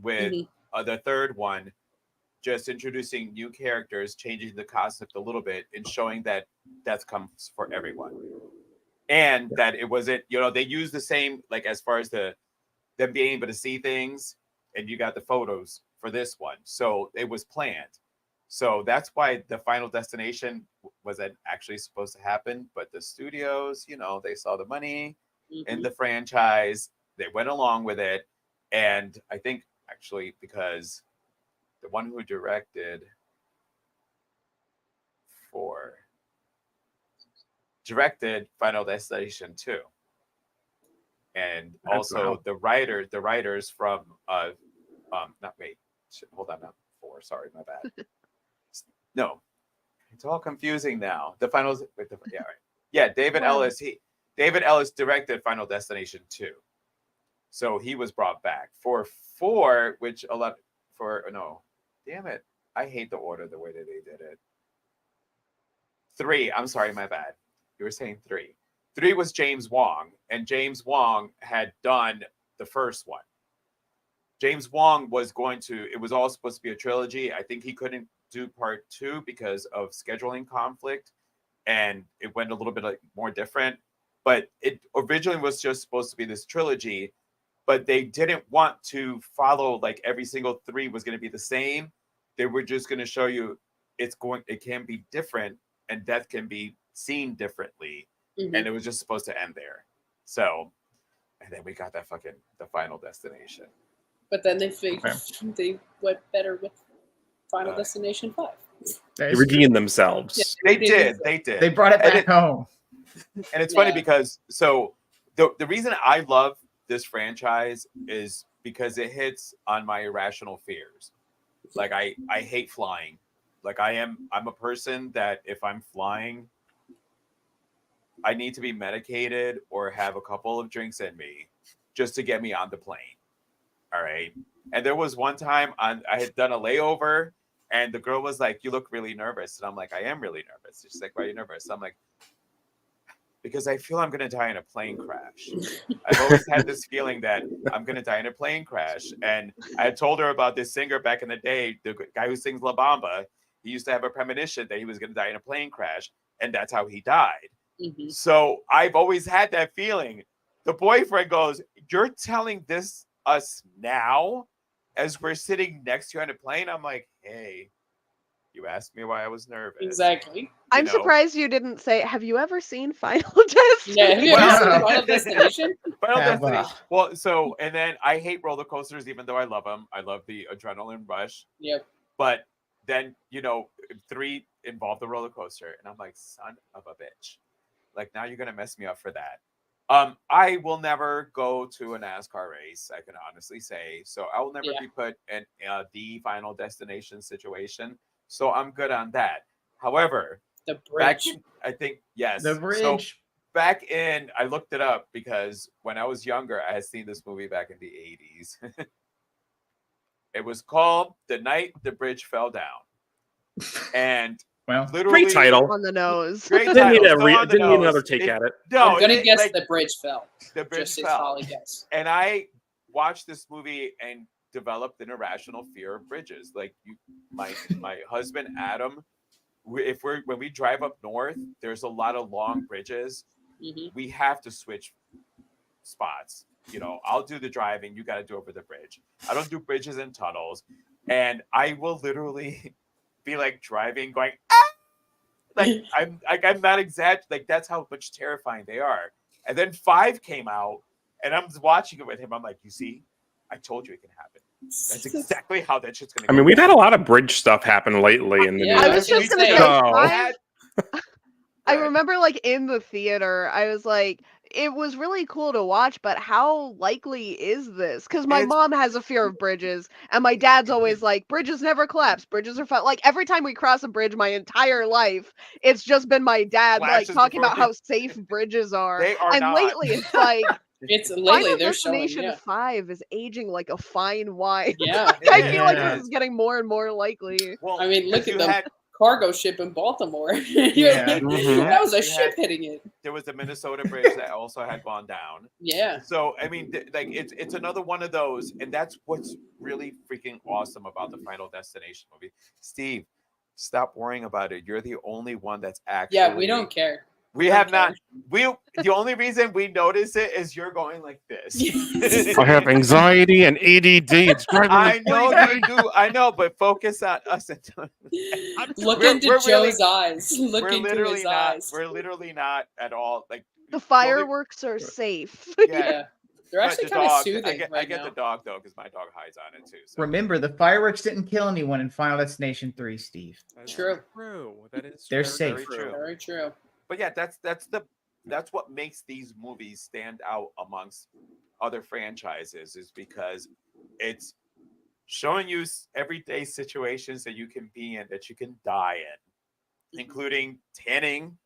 S3: with the third one just introducing new characters, changing the concept a little bit, and showing that death comes for everyone, and that it wasn't, they used the same, like as far as them being able to see things, and you got the photos for this one, so it was planned. So that's why the Final Destination wasn't actually supposed to happen, but the studios, they saw the money in the franchise, they went along with it, and I think actually because the one who directed Final Destination 2, and
S1: That's
S3: also
S1: wow.
S3: the writers from not wait, hold on, not 4. Sorry, my bad. No, it's all confusing now. The finals, yeah, right. Yeah, David
S2: Wow.
S3: David Ellis directed Final Destination 2. So he was brought back for 4, which a lot for no, damn it, I hate the order the way that they did it. 3, I'm sorry, my bad. You were saying 3. 3 was James Wong, and James Wong had done the first one. James Wong was it was all supposed to be a trilogy. I think he couldn't do part 2 because of scheduling conflict, and it went a little bit more different. But it originally was just supposed to be this trilogy, but they didn't want to follow like every single 3 was going to be the same. They were just going to show you it can be different, and death can be seen differently, and it was just supposed to end there. So, and then we got the Final Destination.
S5: But then they went better with Final Destination 5.
S1: They redeemed themselves.
S5: Yeah,
S3: They did.
S4: They brought it back home.
S3: And it's funny because the reason I love this franchise is because it hits on my irrational fears. Like I hate flying. Like I'm a person that if I'm flying, I need to be medicated or have a couple of drinks in me just to get me on the plane. All right. And there was one time I had done a layover, and the girl was like, "You look really nervous." And I'm like, "I am really nervous." She's like, "Why are you nervous?" I'm like, "Because I feel I'm going to die in a plane crash." I've always had this feeling that I'm going to die in a plane crash. And I had told her about this singer back in the day, the guy who sings La Bamba. He used to have a premonition that he was going to die in a plane crash, and that's how he died. So I've always had that feeling. The boyfriend goes, "You're telling us now as we're sitting next to you on a plane?" I'm like, "Hey, you asked me why I was nervous."
S5: Exactly.
S2: I'm surprised you didn't say, "Have you ever seen Final Destination?"
S5: Yeah, have you ever seen Final Destination?
S3: Final Destination. Well, so, and then I hate roller coasters, even though I love them. I love the adrenaline rush.
S5: Yep.
S3: But then, 3 involved the roller coaster, and I'm like, son of a bitch. Like, now you're going to mess me up for that. I will never go to a NASCAR race, I can honestly say. So I will never be put in the Final Destination situation. So I'm good on that. However,
S5: the bridge.
S3: I think, yes.
S4: The bridge.
S3: So I looked it up because when I was younger, I had seen this movie back in the 80s. It was called The Night the Bridge Fell Down. And literally,
S1: great title.
S2: On the nose.
S3: Great
S1: Didn't
S3: title.
S1: need another take at it.
S3: No,
S5: I'm gonna guess the bridge fell.
S3: The bridge
S5: just
S3: fell.
S5: Holly guess.
S3: And I watched this movie and developed an irrational fear of bridges. Like my husband Adam, when we drive up north, there's a lot of long bridges. We have to switch spots. I'll do the driving. You got to do over the bridge. I don't do bridges and tunnels. And I will literally be like driving, going, like I'm not exaggerating. Like that's how much terrifying they are. And then 5 came out, and I'm watching it with him. I'm like, you see, I told you it can happen. That's exactly how that shit's gonna go.
S1: I mean, we've had a lot of bridge stuff happen lately in the news.
S2: I was just gonna say, I remember like in the theater, I was like, it was really cool to watch, but how likely is this? Because my mom has a fear of bridges, and my dad's always like, bridges never collapse, bridges are fun. Like every time we cross a bridge my entire life, it's just been my dad like talking about how safe bridges are.
S3: They are
S2: and
S3: not.
S2: Lately it's like
S5: Final
S2: Destination 5 is aging like a fine wine.
S5: Yeah.
S2: I feel like this is getting more and more likely.
S3: Well,
S5: I mean, look at the cargo ship in Baltimore. That was a ship hitting it.
S3: There was the Minnesota bridge that also had gone down.
S5: Yeah.
S3: So I mean, like it's another one of those, and that's what's really freaking awesome about the Final Destination movie. Steve, stop worrying about it. You're the only one that's actually.
S5: Yeah, we don't care.
S3: We have not. The only reason we notice it is you're going like this.
S1: I have anxiety and ADD. It's driving
S3: I
S1: me
S3: know
S1: crazy.
S3: you do. I know, but focus on us.
S5: Look into Joe's eyes. Look into his eyes.
S3: We're literally not at all like.
S2: The fireworks are safe.
S5: Yeah. They're actually kind of soothing.
S3: I get the dog though, because my dog hides on it too. So.
S4: Remember, the fireworks didn't kill anyone in Final Destination 3, Steve.
S5: True.
S1: That is
S4: They're
S1: very,
S4: safe.
S1: very true.
S5: Very true.
S3: But yeah, that's what makes these movies stand out amongst other franchises, is because it's showing you everyday situations that you can be in, that you can die in, including tanning,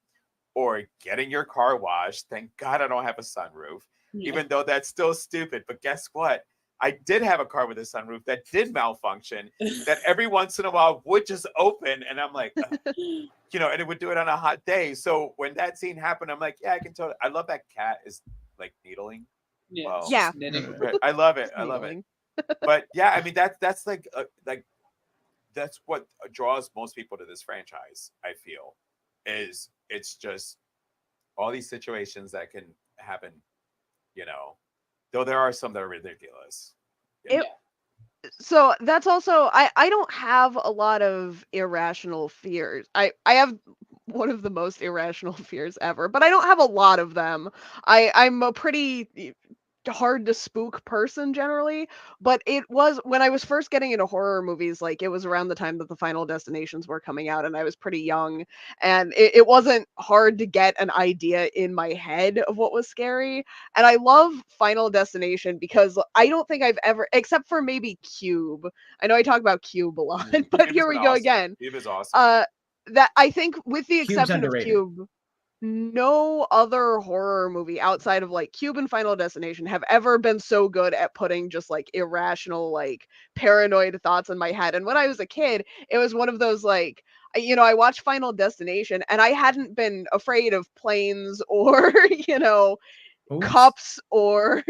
S3: or getting your car washed. Thank God I don't have a sunroof, even though that's still stupid. But guess what? I did have a car with a sunroof that did malfunction, that every once in a while would just open. And I'm like, you know, and it would do it on a hot day. So when that scene happened, I'm like, yeah, I can totally. I love that cat is like needling.
S5: Yeah,
S3: Well,
S5: it's
S2: Yeah.
S5: just knitting.
S3: right. I love it. I love it.
S2: Needling.
S3: But yeah, I mean that's like that's what draws most people to this franchise. I feel is it's just all these situations that can happen. You know, though there are some that are ridiculous. You know?
S2: So that's also I don't have a lot of irrational fears. I have one of the most irrational fears ever, but I don't have a lot of them. I'm a pretty hard to spook person generally, but it was when I was first getting into horror movies, like it was around the time that the Final Destinations were coming out, and I was pretty young, and it wasn't hard to get an idea in my head of what was scary. And I love Final Destination because I don't think I've ever, except for maybe Cube. I know I talk about Cube a lot, but
S3: Cube
S2: here
S3: has
S2: we
S3: been
S2: go
S3: awesome.
S2: again.
S3: Cube is awesome.
S2: That I think, with the
S4: Cube's
S2: exception of
S4: underrated.
S2: Cube, no other horror movie outside of like Cube and Final Destination have ever been so good at putting just like irrational, like paranoid thoughts in my head. And when I was a kid, it was one of those like, I watched Final Destination and I hadn't been afraid of planes or,
S4: Oops.
S2: cops or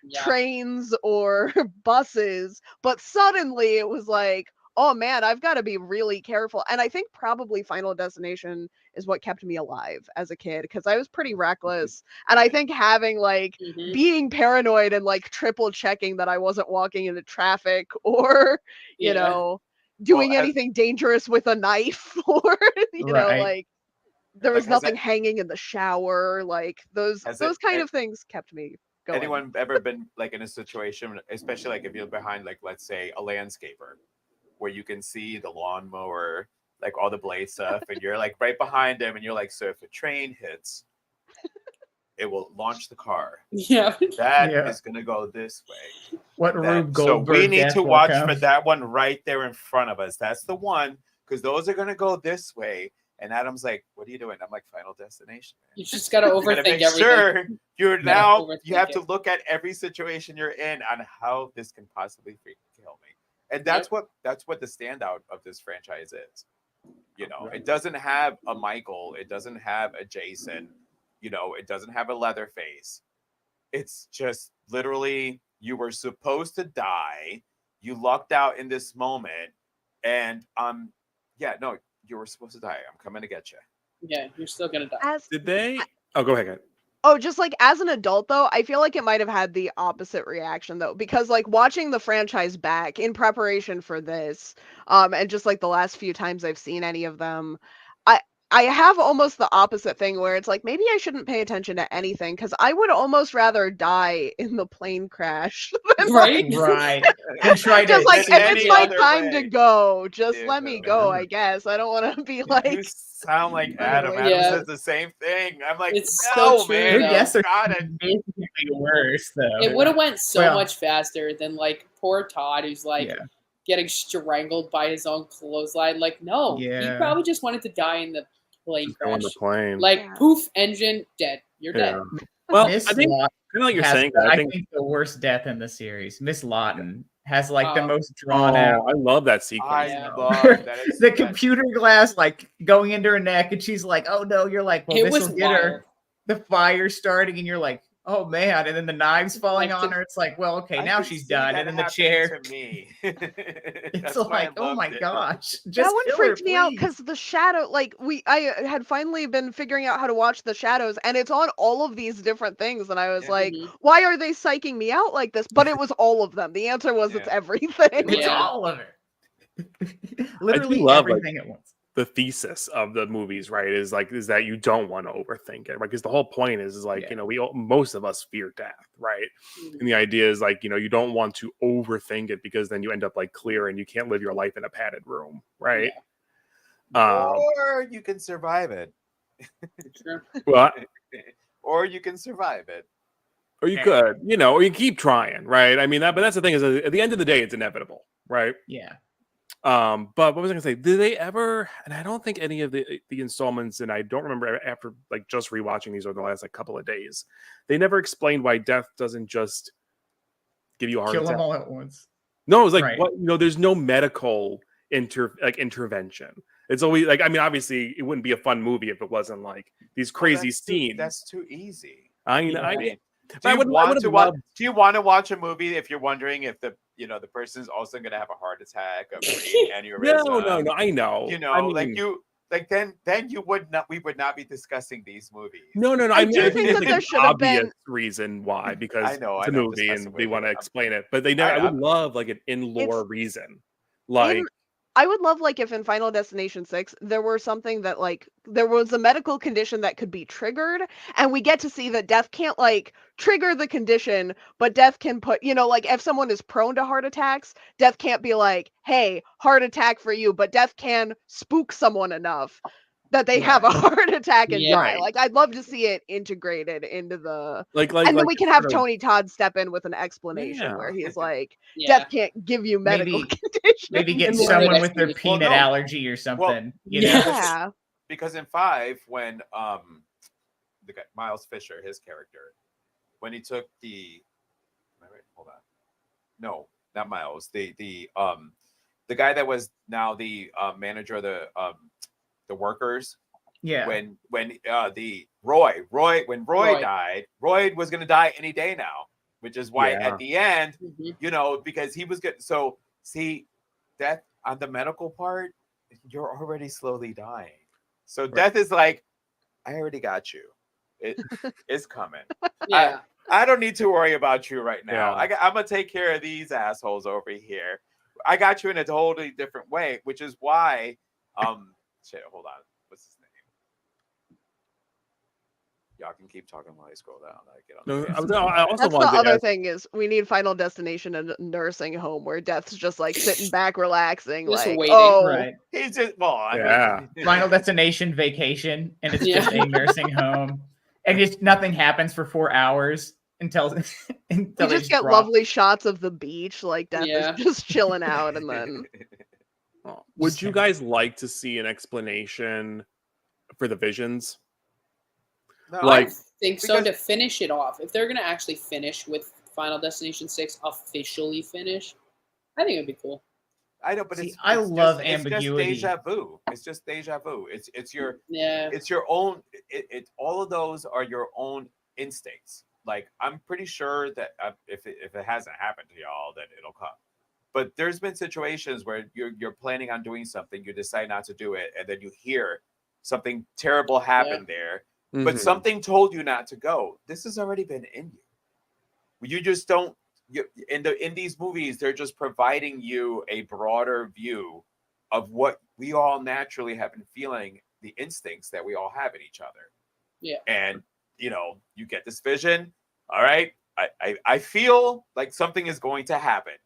S5: Yeah.
S2: trains or buses, but suddenly it was like, oh man, I've got to be really careful. And I think probably Final Destination is what kept me alive as a kid, because I was pretty reckless. And I think having like
S5: Mhm.
S2: being paranoid and like triple checking that I wasn't walking into traffic or,
S5: Yeah.
S2: doing
S3: Well,
S2: anything dangerous with a knife or,
S4: Right.
S2: like there
S3: Like,
S2: was
S3: has
S2: nothing
S3: that-
S2: hanging in the shower. Like those
S3: Has
S2: those
S3: it-
S2: kind
S3: eh,
S2: of things kept me going.
S3: anyone ever been like in a situation, especially like if you're behind, like let's say a landscaper, where you can see the lawnmower, like all the blade stuff, and you're like right behind him, and you're like, so if a train hits, it will launch the car.
S5: Yeah.
S3: That
S4: Yeah.
S3: is gonna go this way.
S4: What
S3: That-
S4: Rube
S3: so
S4: Goldberg
S3: we need
S4: death
S3: to
S4: will
S3: watch
S4: come.
S3: for that one right there in front of us. That's the one, because those are gonna go this way. And Adam's like, "What are you doing?" I'm like, "Final Destination." Man.
S5: You just gotta
S3: You gotta
S5: overthink
S3: make
S5: everything.
S3: sure you're now.
S5: overthink
S3: You have to
S5: it.
S3: look at every situation you're in on how this can possibly freaking kill me. And that's what the standout of this franchise is. You know, it doesn't have a Michael, it doesn't have a Jason, it doesn't have a Leatherface. It's just literally you were supposed to die, you lucked out in this moment, and you were supposed to die. I'm coming to get you.
S5: Yeah, you're still gonna die.
S2: As
S1: Did they? Oh, go ahead.
S2: Oh, just like as an adult though, I feel like it might have had the opposite reaction though, because like watching the franchise back in preparation for this, and just like the last few times I've seen any of them, I have almost the opposite thing where it's like maybe I shouldn't pay attention to anything, because I would almost rather die in the plane crash than
S5: Right?
S2: like,
S4: Right. And try to
S2: just like
S3: Than
S2: if it's
S3: any
S2: my
S3: other
S2: time to
S3: way.
S2: go, just
S3: Dude,
S2: let me
S3: no.
S2: go, I guess. I don't want to be
S3: You
S2: like
S3: sound like Adam.
S2: Anyway.
S3: Adam
S5: Yeah.
S3: says the same thing. I'm like,
S5: It's
S3: no,
S5: so true,
S3: man.
S4: Your
S5: though.
S4: guests are
S3: Got it.
S4: basically worse, though.
S5: It would have went so
S4: Well-
S5: much faster than like poor Todd, who's like
S4: Yeah.
S5: getting strangled by his own clothesline. Like, no, he
S4: Yeah.
S5: probably just wanted to die in the plane
S1: Just go on
S5: crash.
S1: the plane.
S5: Like,
S2: Yeah.
S5: poof, engine, dead. You're dead.
S1: Yeah. Well,
S4: Miss
S1: I think
S4: Lawton
S1: kind of like you're
S4: has,
S1: saying.
S4: I
S1: I
S4: think,
S1: think.
S4: the worst death in the series. Miss Lawton has like the
S5: Oh.
S4: most drawn
S1: Oh,
S4: out.
S1: I love that sequence.
S3: I
S5: Yeah.
S3: love that. Is,
S4: The
S3: that-
S4: computer glass like going into her neck, and she's like, "Oh no!" You're like, "Well,
S5: It
S4: this
S5: was
S4: will get
S5: wild.
S4: her." The fire starting, and you're like, "Oh man!" And then the knives falling
S5: Like
S4: on
S5: the-
S4: her. It's like, "Well, okay,
S3: I
S4: now
S3: can
S4: she's
S3: see
S4: done."
S3: that
S4: And then the
S3: happening
S4: chair.
S3: to me.
S4: It's
S3: That's why I
S4: like, oh
S3: loved
S4: my
S3: it.
S4: gosh! Just
S2: that one
S4: kill
S2: freaked
S4: her,
S2: me out
S4: please.
S2: because the shadow, like I had finally been figuring out how to watch the shadows, and it's on all of these different things, and I was
S3: Yeah.
S2: like,
S5: Mhm.
S2: why are they psyching me out like this? But it was all of them. The answer was it's
S3: Yeah.
S2: everything.
S4: It's
S5: Yeah.
S4: all of it. Literally
S1: love, like,
S4: everything at once.
S1: the thesis of the movies, right, is that you don't want to overthink it, right? Because the whole point is like,
S4: Yeah.
S1: most of us fear death, right?
S5: Mhm.
S1: And the idea is like, you don't want to overthink it, because then you end up like clear and you can't live your life in a padded room, right?
S3: Or you can survive it.
S5: True.
S1: Well,
S3: Or you can survive it.
S1: or you
S4: Yeah.
S1: could, or you keep trying, right? I mean, but that's the thing, is at the end of the day, it's inevitable, right?
S4: Yeah.
S1: But what was I gonna say? Did they ever? And I don't think any of the installments, and I don't remember after like just rewatching these over the last like couple of days, they never explained why death doesn't just give you a heart
S4: Kill
S1: attack.
S4: them all at once.
S1: No, it was like
S4: Right.
S1: what there's no medical intervention. It's always like, I mean, obviously it wouldn't be a fun movie if it wasn't like these crazy scenes.
S3: That's too easy.
S1: I know.
S5: Right.
S3: Do you want to
S1: loved-
S3: watch a movie if you're wondering if the person's also going to have a heart attack, a brain aneurysm?
S1: No. I know. I mean,
S3: then we would not be discussing these movies.
S1: No.
S2: I do think that there should have been
S1: reason why, because
S3: I know,
S1: it's a
S3: I'm
S1: movie
S3: discussing
S1: and
S3: with
S1: they
S3: you.
S1: want to explain it, but they never. I would love like an in-lore reason, like.
S2: I would love like if in Final Destination 6 there were something that like there was a medical condition that could be triggered, and we get to see that death can't like trigger the condition, but death can put, like if someone is prone to heart attacks, death can't be like, hey, heart attack for you, but death can spook someone enough that they have a heart attack and die.
S1: Right.
S2: Like I'd love to see it integrated into the
S1: Like
S2: and then we can have
S1: sort of-
S2: Tony Todd step in with an explanation
S1: Yeah.
S2: where he's like,
S5: Yeah.
S2: death can't give you medical
S4: Maybe-
S2: conditions.
S4: Maybe get
S5: And
S4: someone
S5: Lord,
S4: with their
S5: that's
S4: peanut
S3: well, no.
S4: allergy or something. you know?
S2: Yeah.
S3: Because in 5, when the guy Miles Fisher, his character, when he took the hold on. No, not Miles. The guy that was now the manager of the workers.
S4: Yeah.
S3: When Roy died, Roy was gonna die any day now, which is why
S1: Yeah.
S3: at the end,
S5: Mhm.
S3: because he was good. So see, death on the medical part, you're already slowly dying. So death is like, I already got you. It's coming.
S5: Yeah.
S3: I don't need to worry about you right now.
S1: Yeah.
S3: I'm gonna take care of these assholes over here. I got you in a totally different way, which is why shit, hold on. What's his name? Y'all can keep talking while I scroll down. I get on
S1: No, I also
S2: That's the
S1: wanted to
S2: other
S1: ask,
S2: thing is we need Final Destination in a nursing home where death's just like sitting back, relaxing,
S5: Just
S2: like,
S5: waiting.
S2: oh,
S4: Right.
S3: He's just
S1: Yeah.
S4: Final Destination Vacation, and it's
S5: Yeah.
S4: just a nursing home, and just nothing happens for 4 hours until
S2: we
S4: they
S2: just get
S4: drop.
S2: lovely shots of the beach, like death
S5: Yeah.
S2: is just chilling out, and then
S1: would
S4: Just
S1: you
S4: him.
S1: guys like to see an explanation for the visions?
S3: No,
S1: Like-
S5: I think so,
S3: because-
S5: to finish it off. If they're gonna actually finish with Final Destination 6, officially finish, I think it'd be cool.
S3: I know, but
S4: See,
S3: it's
S4: I
S3: just-
S4: love
S3: it's
S4: ambiguity.
S3: just deja vu. It's just deja vu. It's your
S5: Yeah.
S3: own. It all of those are your own instincts. Like I'm pretty sure that if it hasn't happened to y'all, then it'll come. But there's been situations where you're planning on doing something, you decide not to do it, and then you hear something terrible happen there. But
S1: Mhm.
S3: something told you not to go. This has already been in you. You just don't. In these movies, they're just providing you a broader view of what we all naturally have been feeling, the instincts that we all have in each other.
S5: Yeah.
S3: And you get this vision. All right, I feel like something is going to happen.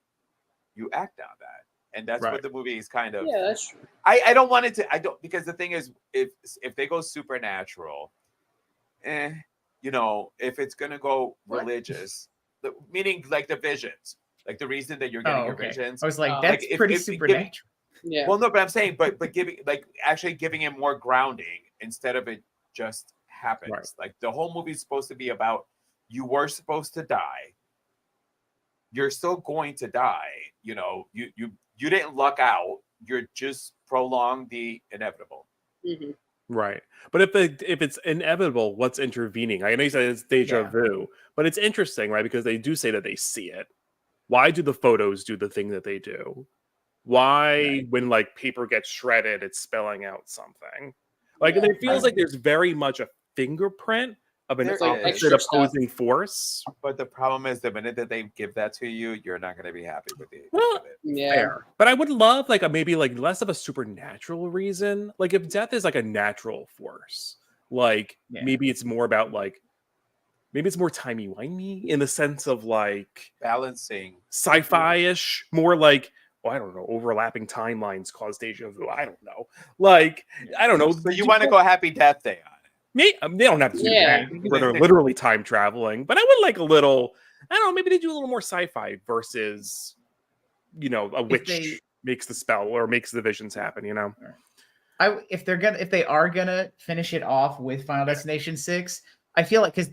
S3: You act on that, and that's
S1: Right.
S3: what the movie is kind of.
S5: Yeah, that's true.
S3: I don't want it to. I don't, because the thing is, if they go supernatural, if it's gonna go
S5: What?
S3: religious, meaning like the visions, like the reason that you're getting
S4: Oh,
S3: your
S4: okay.
S3: visions.
S4: I was like,
S5: Like,
S4: that's
S3: if-
S4: pretty
S3: if-
S4: supernatural.
S5: Yeah.
S3: Well, no, but I'm saying, but giving actually giving it more grounding instead of it just happens.
S1: Right.
S3: Like the whole movie's supposed to be about you were supposed to die. You're still going to die. You didn't luck out. You're just prolonged the inevitable.
S5: Mhm.
S1: Right. But if it's inevitable, what's intervening? I know you said it's deja
S4: Yeah.
S1: vu, but it's interesting, right? Because they do say that they see it. Why do the photos do the thing that they do? Why, when like paper gets shredded, it's spelling out something? Like, and
S5: Yeah.
S1: it feels like there's very much a fingerprint of an
S3: There is.
S1: opposite
S5: Extra stuff.
S1: opposing force.
S3: But the problem is, the minute that they give that to you, you're not going to be happy with it.
S1: Well,
S5: Yeah.
S1: Fair. But I would love like maybe like less of a supernatural reason. Like if death is like a natural force, like
S4: Yeah.
S1: maybe it's more about like maybe it's more timey-wimey in the sense of like
S3: Balancing.
S1: sci-fi-ish, more like I don't know, overlapping timelines cause deja vu. I don't know. Like I don't know.
S3: So you want to go Happy Death Day on it?
S1: Me, they don't have to do
S5: Yeah.
S1: that where they're literally time traveling, but I would like a little. I don't know. Maybe they do a little more sci-fi versus, a
S4: If
S1: witch
S4: they
S1: makes the spell or makes the visions happen. You know.
S4: If they are gonna finish it off with Final Destination 6, I feel like because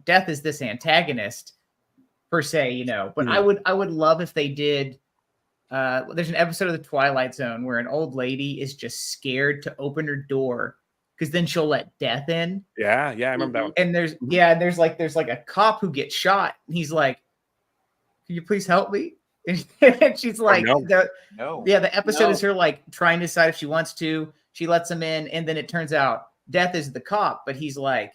S4: Death is this antagonist per se, but I would love if they did. There's an episode of the Twilight Zone where an old lady is just scared to open her door because then she'll let death in.
S1: Yeah, I remember that one.
S4: And there's like a cop who gets shot, and he's like, "Can you please help me?" And she's like,
S3: No.
S4: The episode is her like trying to decide if she wants to. She lets him in, and then it turns out Death is the cop, but he's like,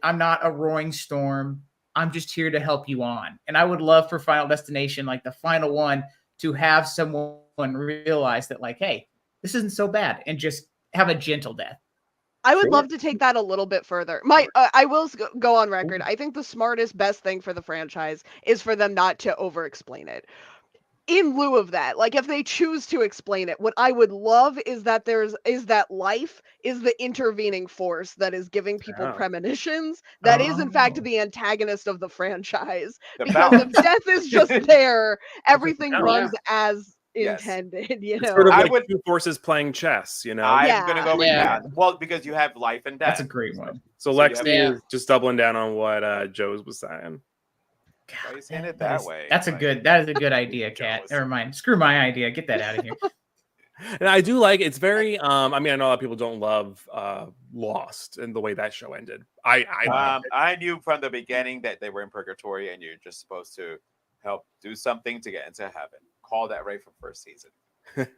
S4: I'm not a roaring storm. I'm just here to help you on. And I would love for Final Destination, like the final one, to have someone realize that, like, hey, this isn't so bad, and just have a gentle death.
S2: I would love to take that a little bit further. I will go on record. I think the smartest, best thing for the franchise is for them not to over-explain it. In lieu of that, like if they choose to explain it, what I would love is that life is the intervening force that is giving people premonitions. That is in fact the antagonist of the franchise. Because if death is just there, everything runs as intended.
S1: It's sort of like two forces playing chess. I'm
S3: gonna go with that. Well, because you have life and death.
S4: That's a great one.
S1: So Lexi is just doubling down on what Joe's was saying.
S3: Why are you saying it that way?
S4: That is a good idea, Kat. Never mind. Screw my idea. Get that out of here.
S1: And I do like it's very. I know a lot of people don't love Lost and the way that show ended.
S3: I knew from the beginning that they were in purgatory, and you're just supposed to help do something to get into heaven. Call that right from first season.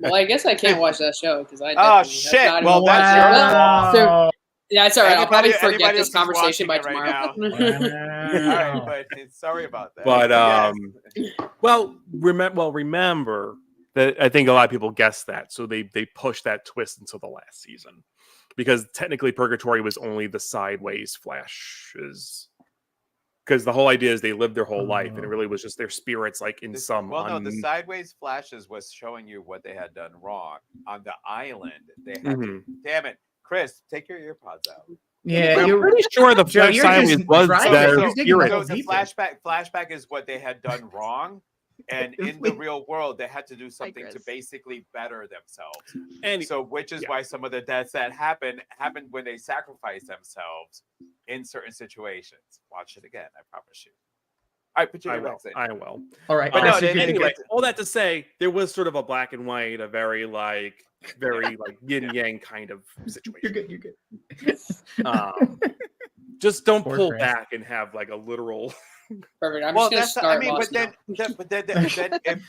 S5: Well, I guess I can't watch that show because I.
S3: Oh shit! Well, that's your fault.
S5: Yeah, it's all right. I'll probably forget this conversation by tomorrow.
S3: All right, but sorry about that.
S1: But remember that I think a lot of people guessed that, so they pushed that twist until the last season, because technically Purgatory was only the sideways flashes. Because the whole idea is they lived their whole life, and it really was just their spirits, like in some.
S3: Well, no, the sideways flashes was showing you what they had done wrong on the island. They had to, damn it. Chris, take your earpods out.
S4: Yeah,
S1: you're pretty sure the
S4: Joe,
S1: sideways was their spirit.
S3: So the flashback is what they had done wrong, and in the real world, they had to do something to basically better themselves. And so, which is why some of the deaths that happened when they sacrificed themselves in certain situations. Watch it again, I promise you. All right, put your earbuds in.
S1: I will.
S4: All right.
S1: But anyway, all that to say, there was sort of a black and white, a very yin yang kind of situation.
S4: You're good.
S1: Just don't pull back and have like a literal.
S5: Perfect. I'm just gonna start.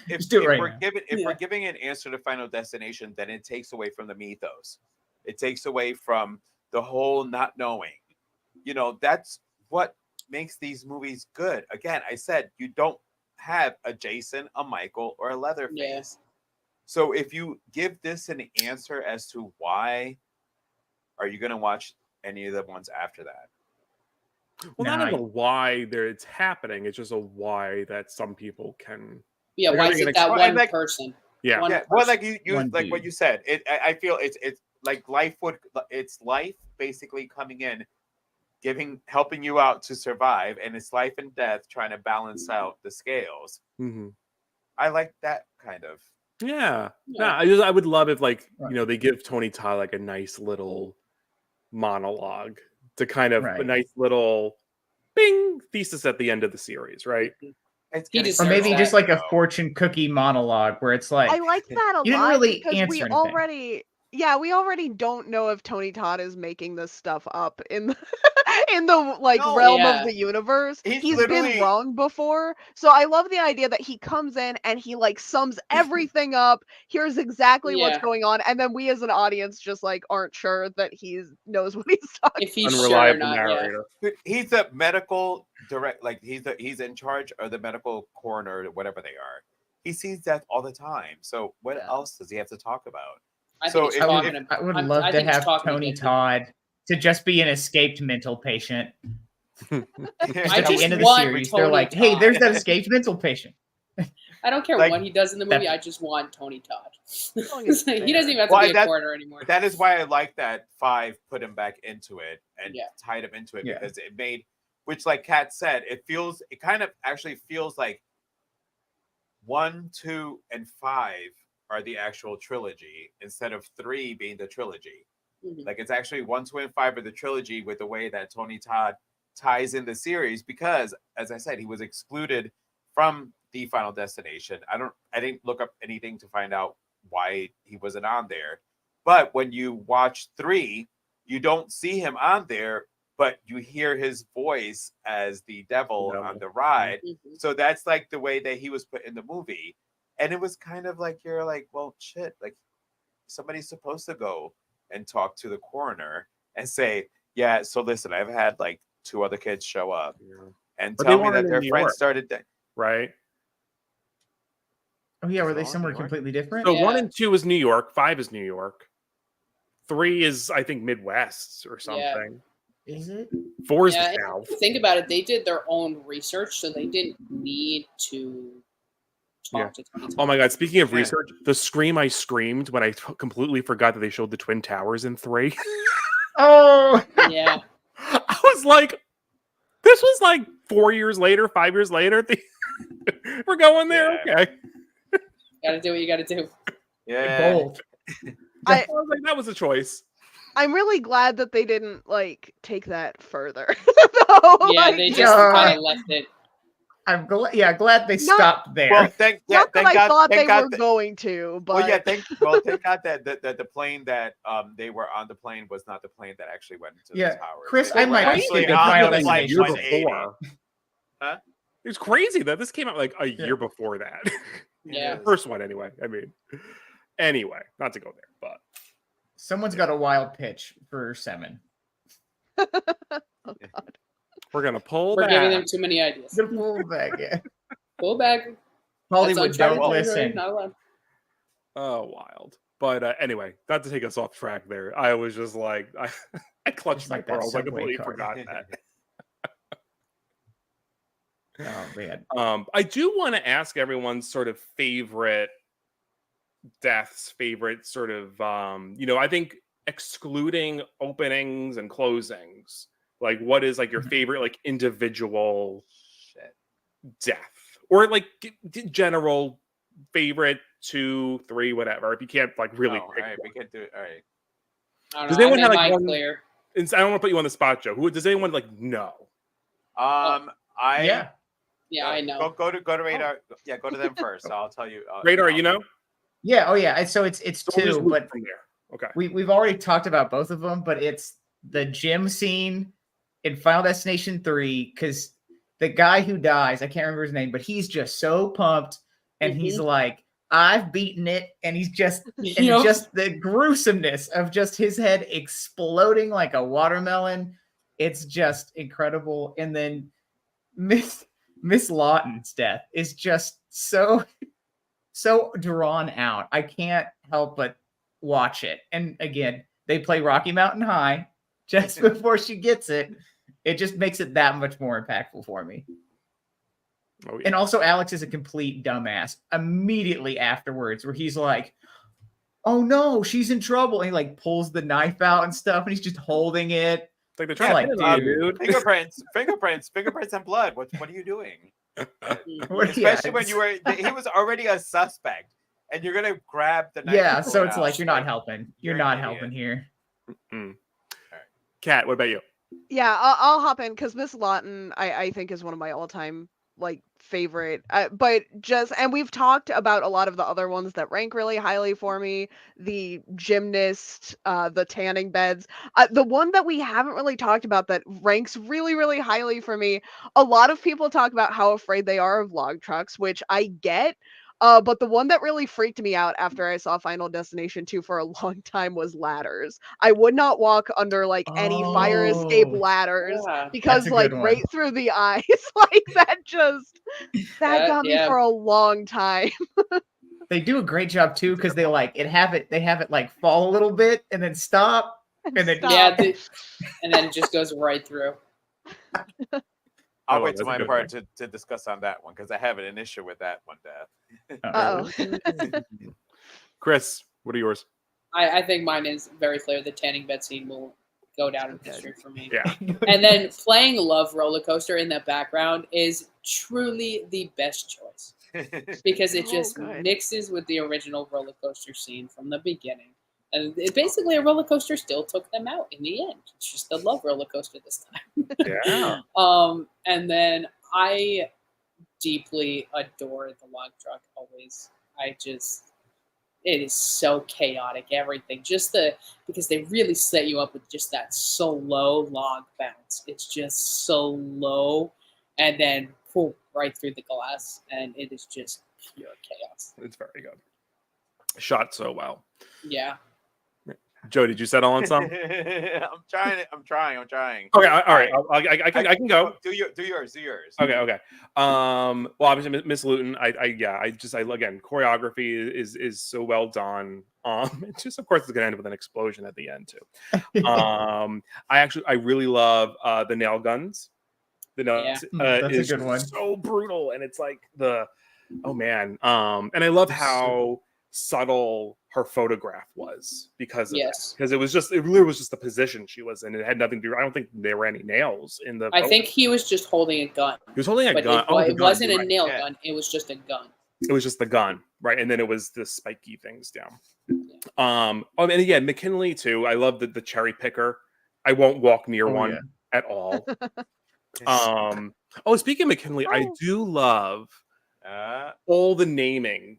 S3: If we're giving an answer to Final Destination, then it takes away from the mythos. It takes away from the whole not knowing. That's what makes these movies good. Again, I said you don't have a Jason, a Michael, or a Leatherface.
S5: Yeah.
S3: So if you give this an answer as to why, are you going to watch any of the ones after that?
S1: Well, not a why it's happening. It's just a why that some people can.
S5: Yeah, why is it that one person?
S1: Yeah.
S3: Well, like you like what you said. I feel it's like it's life basically coming in, helping you out to survive, and it's life and death trying to balance out the scales.
S1: Mm-hmm.
S3: I like that kind of.
S1: Yeah. I would love if they give Tony Todd like a nice little monologue to kind of a nice little bing thesis at the end of the series, right?
S4: Or maybe just like a fortune cookie monologue where it's like
S2: I like that a lot.
S4: You didn't really
S2: because
S4: answer anything.
S2: we already don't know if Tony Todd is making this stuff up in the realm of the universe. He's been wrong before. So I love the idea that he comes in and he sums everything up. Here's exactly what's going on, and then we as an audience just aren't sure that he knows what he's talking.
S5: If he's unreliable sure or not,
S1: narrator.
S3: Yeah. He's a medical he's in charge of the medical coroner, whatever they are. He sees death all the time. So what else does he have to talk about?
S4: I would love to have Tony Todd to just be an escaped mental patient. At the end of the series, they're like, "Hey, there's that escaped mental patient."
S5: I don't care what he does in the movie. I just want Tony Todd. He doesn't even have to be a coroner anymore.
S3: That is why I like that 5 put him back into it and tied him into it because it made, which like Kat said, it kind of actually feels like 1, 2, and 5 are the actual trilogy instead of 3 being the trilogy.
S5: Mhm.
S3: Like it's actually 1, 2, and 5 are the trilogy with the way that Tony Todd ties in the series because, as I said, he was excluded from the Final Destination. I didn't look up anything to find out why he wasn't on there. But when you watch 3, you don't see him on there, but you hear his voice as the devil on the ride.
S5: Mhm.
S3: So that's like the way that he was put in the movie. And it was kind of like, you're like, well, shit, like somebody's supposed to go and talk to the coroner and say, yeah, so listen, I've had like 2 other kids show up and
S1: But
S3: tell
S1: they
S3: me
S1: weren't
S3: that
S1: in
S3: their
S1: New
S3: friends
S1: York.
S3: started
S1: right?
S4: Oh yeah,
S3: Is
S4: were
S3: it
S4: they
S3: all in
S4: somewhere
S3: New York?
S4: completely different?
S1: So 1
S5: Yeah.
S1: and 2 is New York, 5 is New York, 3 is I think Midwest or
S5: Yeah.
S1: something.
S4: Is it?
S1: 4 is
S5: Yeah,
S1: the
S5: and
S1: South.
S5: if you think about it, they did their own research, so they didn't need to
S1: Yeah.
S5: talk to Tony Todd.
S1: Oh my god! Speaking of
S3: Yeah.
S1: research, the scream I screamed when I completely forgot that they showed the Twin Towers in 3.
S4: Oh,
S5: Yeah.
S1: I was like, this was like 4 years later, 5 years later. We're going there,
S3: Yeah.
S1: okay?
S5: Gotta do what you gotta do.
S3: Yeah.
S4: bold.
S1: I was like, that was a choice.
S2: I'm really glad that they didn't like take that further. Though,
S5: Yeah,
S2: like,
S5: they just
S4: Yeah.
S5: kind of left it.
S4: I'm glad. Yeah, glad they stopped there.
S3: Well, thank
S2: not that I
S3: God,
S2: thought
S3: thank
S2: they
S3: God
S2: were
S3: that-
S2: going to, but
S3: Well, yeah, thank God that the plane that they were on the plane was not the plane that actually went into
S4: Yeah,
S3: the towers.
S4: Chris,
S3: They
S4: I
S3: were
S4: might be
S3: actually
S4: skipping
S3: on
S4: Final
S3: the flight
S1: year
S4: Destination.
S3: 180.
S1: before.
S3: Huh?
S1: It's crazy that this came out like a
S4: Yeah.
S1: year before that.
S5: Yeah.
S3: It
S1: First one, anyway. I mean, anyway, not to go there, but
S4: Someone's got a wild pitch for 7.
S2: oh god.
S1: we're gonna pull
S5: We're
S1: back.
S5: giving them too many ideas.
S4: Good pull back. Yeah.
S5: Pull back. That's
S4: Hollywood,
S5: uncharted
S4: don't
S5: territory,
S4: listen.
S5: not allowed.
S1: Oh, wild. But anyway, not to take us off track there. I was just like, I clutched
S4: Just
S1: my
S4: like that
S1: pearls. I
S4: subway
S1: completely
S4: car.
S1: forgot that.
S4: Oh man.
S1: I do want to ask everyone's sort of favorite deaths, favorite sort of, I think excluding openings and closings, like what is like your favorite like individual
S3: Shit.
S1: death or like general favorite 2, 3, whatever. If you can't like really
S3: Oh, all
S1: pick
S3: right, we
S1: one.
S3: can do it. All right.
S5: I don't
S1: Does
S5: know. I
S1: anyone
S5: made
S1: have, like,
S5: mine
S1: one-
S5: clear.
S1: I don't want to put you on the spot, Joe. Who does anyone like know?
S4: Yeah.
S5: Yeah, I know.
S3: Go to Radar. Yeah, go to them first. I'll tell you.
S1: Radar, you know?
S4: Yeah. Oh yeah. So it's
S1: So we'll just
S4: 2,
S1: loop
S4: but
S1: from there. Okay.
S4: we've already talked about both of them, but it's the gym scene in Final Destination 3 because the guy who dies, I can't remember his name, but he's just so pumped and he's like, I've beaten it, and he's just and
S5: Yep.
S4: just the gruesomeness of just his head exploding like a watermelon. It's just incredible. And then Miss Lawton's death is just so drawn out. I can't help but watch it. And again, they play Rocky Mountain High just before she gets it. It just makes it that much more impactful for me.
S1: Oh, yeah.
S4: And also, Alex is a complete dumbass immediately afterwards, where he's like, "Oh no, she's in trouble," and he like pulls the knife out and stuff, and he's just holding it.
S1: It's like they're
S4: It's
S1: trying
S4: like,
S1: to pin it on,
S4: dude.
S3: Fingerprints, and blood. What are you doing?
S4: What- yeah,
S3: Especially when he was already a suspect, and you're gonna grab the knife.
S4: yeah.
S3: and pull
S4: So
S3: it
S4: it's
S3: out.
S4: like you're not helping. You're
S3: you're
S4: not
S3: an
S4: helping here.
S1: Kat, what about you?
S2: Yeah, I'll hop in because Miss Lawton, I think, is one of my all-time like favorite. But and we've talked about a lot of the other ones that rank really highly for me. The gymnast, the tanning beds. The one that we haven't really talked about that ranks really, really highly for me. A lot of people talk about how afraid they are of log trucks, which I get. But the one that really freaked me out after I saw Final Destination 2 for a long time was ladders. I would not walk under like any fire escape
S4: Oh,
S2: ladders
S5: Yeah.
S2: because
S4: That's a
S2: like
S4: good one.
S2: right through the eyes, like that got me
S5: yeah.
S2: for a long time.
S4: They do a great job too because they have it like fall a little bit and then stop. And then-
S2: Stop.
S5: Yeah, and then it just goes right through.
S3: I'll
S1: Oh,
S3: wait till
S1: that's a
S3: my
S1: good
S3: part to discuss on that one because I have an issue with that one, Dad.
S2: Uh-oh.
S1: Chris, what are yours?
S5: I think mine is very clear. The tanning bed scene will go down in history for me.
S1: Yeah.
S5: And then playing Love Roller Coaster in the background is truly the best choice. because it
S2: Oh,
S5: just
S2: good.
S5: mixes with the original roller coaster scene from the beginning. And it basically, a roller coaster still took them out in the end. It's just a love roller coaster this time.
S1: Yeah.
S5: And then I deeply adore the log truck always. It is so chaotic, everything. Because they really set you up with just that slow log bounce. It's just so low and then pull right through the glass, and it is just pure chaos.
S1: It's very good. Shot so well.
S5: Yeah.
S1: Joe, did you settle on some?
S3: I'm trying.
S1: Okay, all right. I can go.
S3: Do yours.
S1: Okay. Well, obviously, Miss Luton. I again, choreography is so well done. It's just, of course, it's gonna end with an explosion at the end too. I really love the nail guns. The nail
S4: That's a
S1: is
S4: good one.
S1: so brutal, and it's like oh man. And I love how subtle her photograph was because of that. Because it really was just the position she was in. It had nothing to do. I don't think there were any nails in the.
S5: I think he was just holding a gun.
S1: He was holding a gun.
S5: It wasn't a nail gun. It was just a gun.
S1: It was just the gun, right? And then it was the spiky things down. And again, McKinley too. I love the cherry picker. I won't walk near one at all. Speaking of McKinley, I do love all the naming.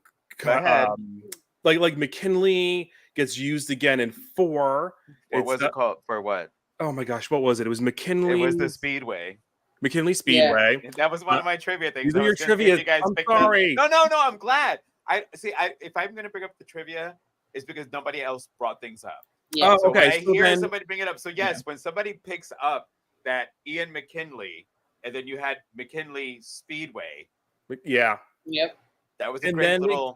S1: Like McKinley gets used again in 4.
S3: What was it called? For what?
S1: Oh my gosh, what was it? It was McKinley.
S3: It was the Speedway.
S1: McKinley Speedway.
S3: Yeah. That was one of my trivia things.
S1: These are your trivia. I'm sorry.
S3: No. I'm glad. If I'm going to bring up the trivia, it's because nobody else brought things up.
S5: Yeah.
S3: So okay. When I hear somebody bring it up. So yes, when somebody picks up that Ian McKinley, and then you had McKinley Speedway.
S1: Yeah.
S5: Yep.
S3: That was a great little.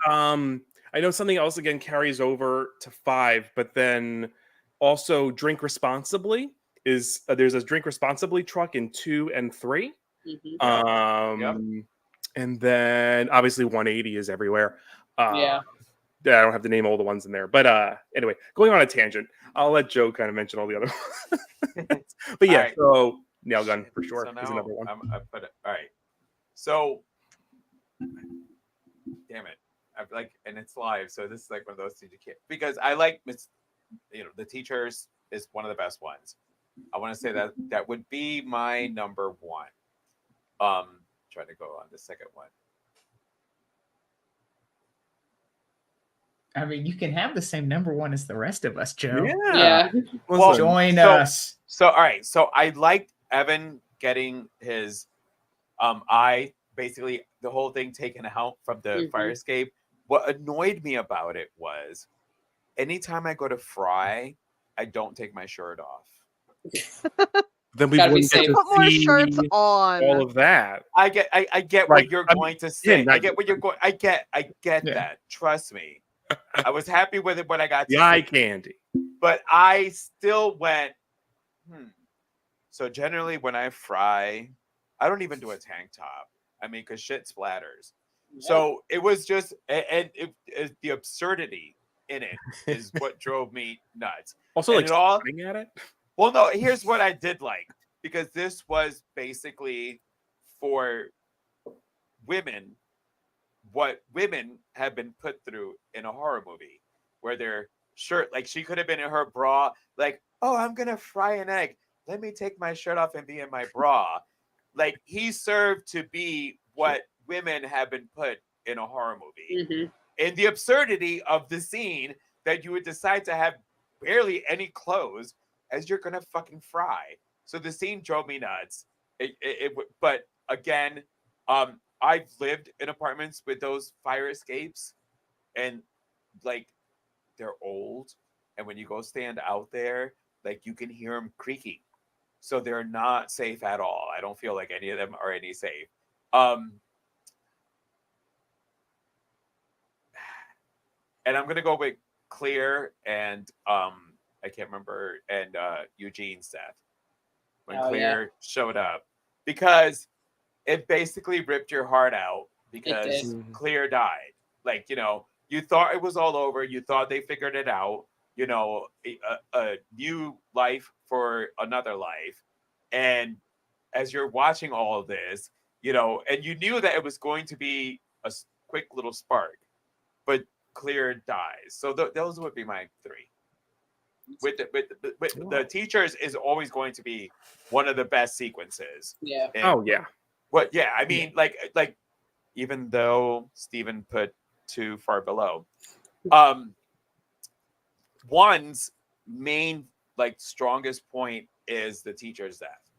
S1: I know something else again carries over to 5, but then also Drink Responsibly is there's a Drink Responsibly truck in 2 and 3.
S5: Mm-hmm.
S1: And then obviously 180 is everywhere.
S5: Yeah.
S1: I don't have to name all the ones in there, but anyway, going on a tangent, I'll let Joe kind of mention all the other ones. But yeah, so nail gun for sure is another one.
S3: All right, so damn it. And it's live, so this is like one of those things you can't, because I like the teachers is one of the best ones. I want to say that would be my number 1. Trying to go on the second one.
S4: I mean, you can have the same number 1 as the rest of us, Joe.
S5: Yeah.
S4: Well, join us.
S3: So all right. So I liked Evan getting his eye, basically the whole thing taken out from the fire escape. What annoyed me about it was anytime I go to Fry, I don't take my shirt off.
S1: Then we wouldn't get to
S2: put more
S1: see
S2: shirts on.
S1: all of that.
S3: I get what you're going to say. I get what you're going. I get that. Trust me. I was happy with it when I got
S1: the eye candy,
S3: but I still went. So generally, when I fry, I don't even do a tank top. I mean, because shit splatters. Yeah. So it was just, and the absurdity in it is what drove me nuts.
S1: Also,
S3: and
S1: like looking at it.
S3: Well, no. Here's what I did like, because this was basically for women. What women have been put through in a horror movie, where their shirt, like she could have been in her bra, like, oh, I'm gonna fry an egg. Let me take my shirt off and be in my bra. Like, he served to be what women have been put in a horror movie. And the absurdity of the scene that you would decide to have barely any clothes as you're gonna fucking fry. So the scene drove me nuts. But again, I've lived in apartments with those fire escapes, and like, they're old, and when you go stand out there, like, you can hear them creaking. So they're not safe at all. I don't feel like any of them are any safe. And I'm gonna go with Clear and I can't remember, and Eugene Seth when Clear showed up, because it basically ripped your heart out, because Clear died. Like, you thought it was all over. You thought they figured it out. A new life for another life. And as you're watching all of this, and you knew that it was going to be quick little spark, but clear dies. So those would be my 3. With the teachers is always going to be one of the best sequences.
S5: Yeah.
S3: And
S1: Oh yeah.
S3: But yeah, I mean, like even though Steven put 2 far below, one's main strongest point is the teacher's death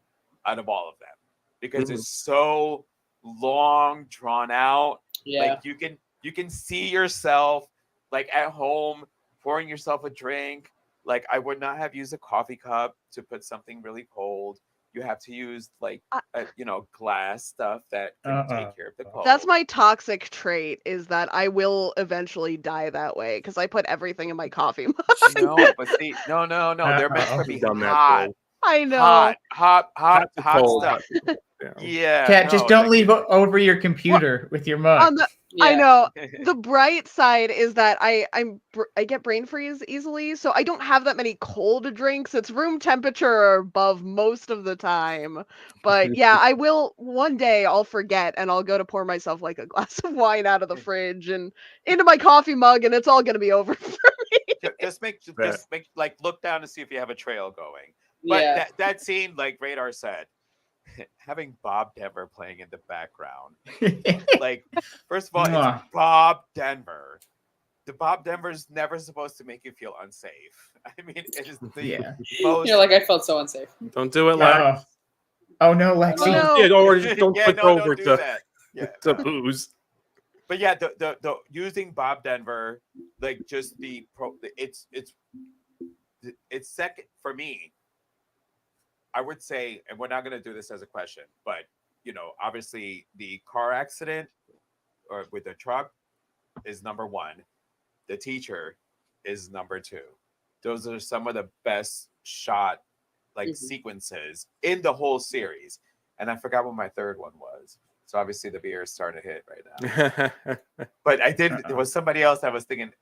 S3: out of all of them, because it's so long, drawn out.
S5: Yeah.
S3: Like you can see yourself at home pouring yourself a drink. Like, I would not have used a coffee cup to put something really cold. You have to use glass stuff that can take care of the cold.
S2: That's my toxic trait, is that I will eventually die that way because I put everything in my coffee mug.
S3: No, but see, no. They're meant to be
S1: Done that
S3: hot.
S1: too.
S2: I know.
S3: Hot
S1: to cold,
S3: stuff.
S1: Yeah.
S3: Yeah.
S4: Cat, just
S3: no,
S4: don't leave over your computer with your mug.
S2: On the
S5: Yeah.
S2: I know. The bright side is that I get brain freeze easily, so I don't have that many cold drinks. It's room temperature or above most of the time. But yeah, I will one day. I'll forget and I'll go to pour myself like a glass of wine out of the fridge and into my coffee mug, and it's all gonna be over for me.
S3: just make look down to see if you have a trail going. But
S5: Yeah.
S3: that scene, like Radar said, having Bob Denver playing in the background. First of all, it's Bob Denver. The Bob Denver's never supposed to make you feel unsafe. I mean, it is the most.
S5: You're like, I felt so unsafe.
S1: Don't do it, Lex.
S4: Oh no, Lexi.
S2: No.
S1: Yeah, or just don't
S3: Yeah,
S1: click
S3: no,
S1: over
S3: don't do
S1: to,
S3: that. Yeah.
S1: to booze.
S3: But yeah, the using Bob Denver, it's second for me. I would say, and we're not going to do this as a question, but obviously the car accident or with the truck is number 1. The teacher is number 2. Those are some of the best shot sequences in the whole series. And I forgot what my third one was. So obviously the beer is starting to hit right now. But I did. There was somebody else I was thinking.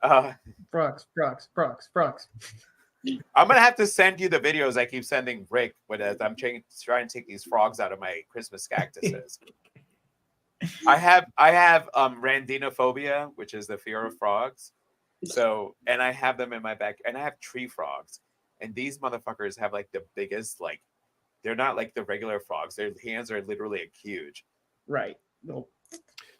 S4: Frogs.
S3: I'm gonna have to send you the videos I keep sending Rick as I'm trying to take these frogs out of my Christmas cactuses. I have randinophobia, which is the fear of frogs. So, and I have them in my back, and I have tree frogs, and these motherfuckers have the biggest they're not like the regular frogs. Their hands are literally huge.
S4: Right. No.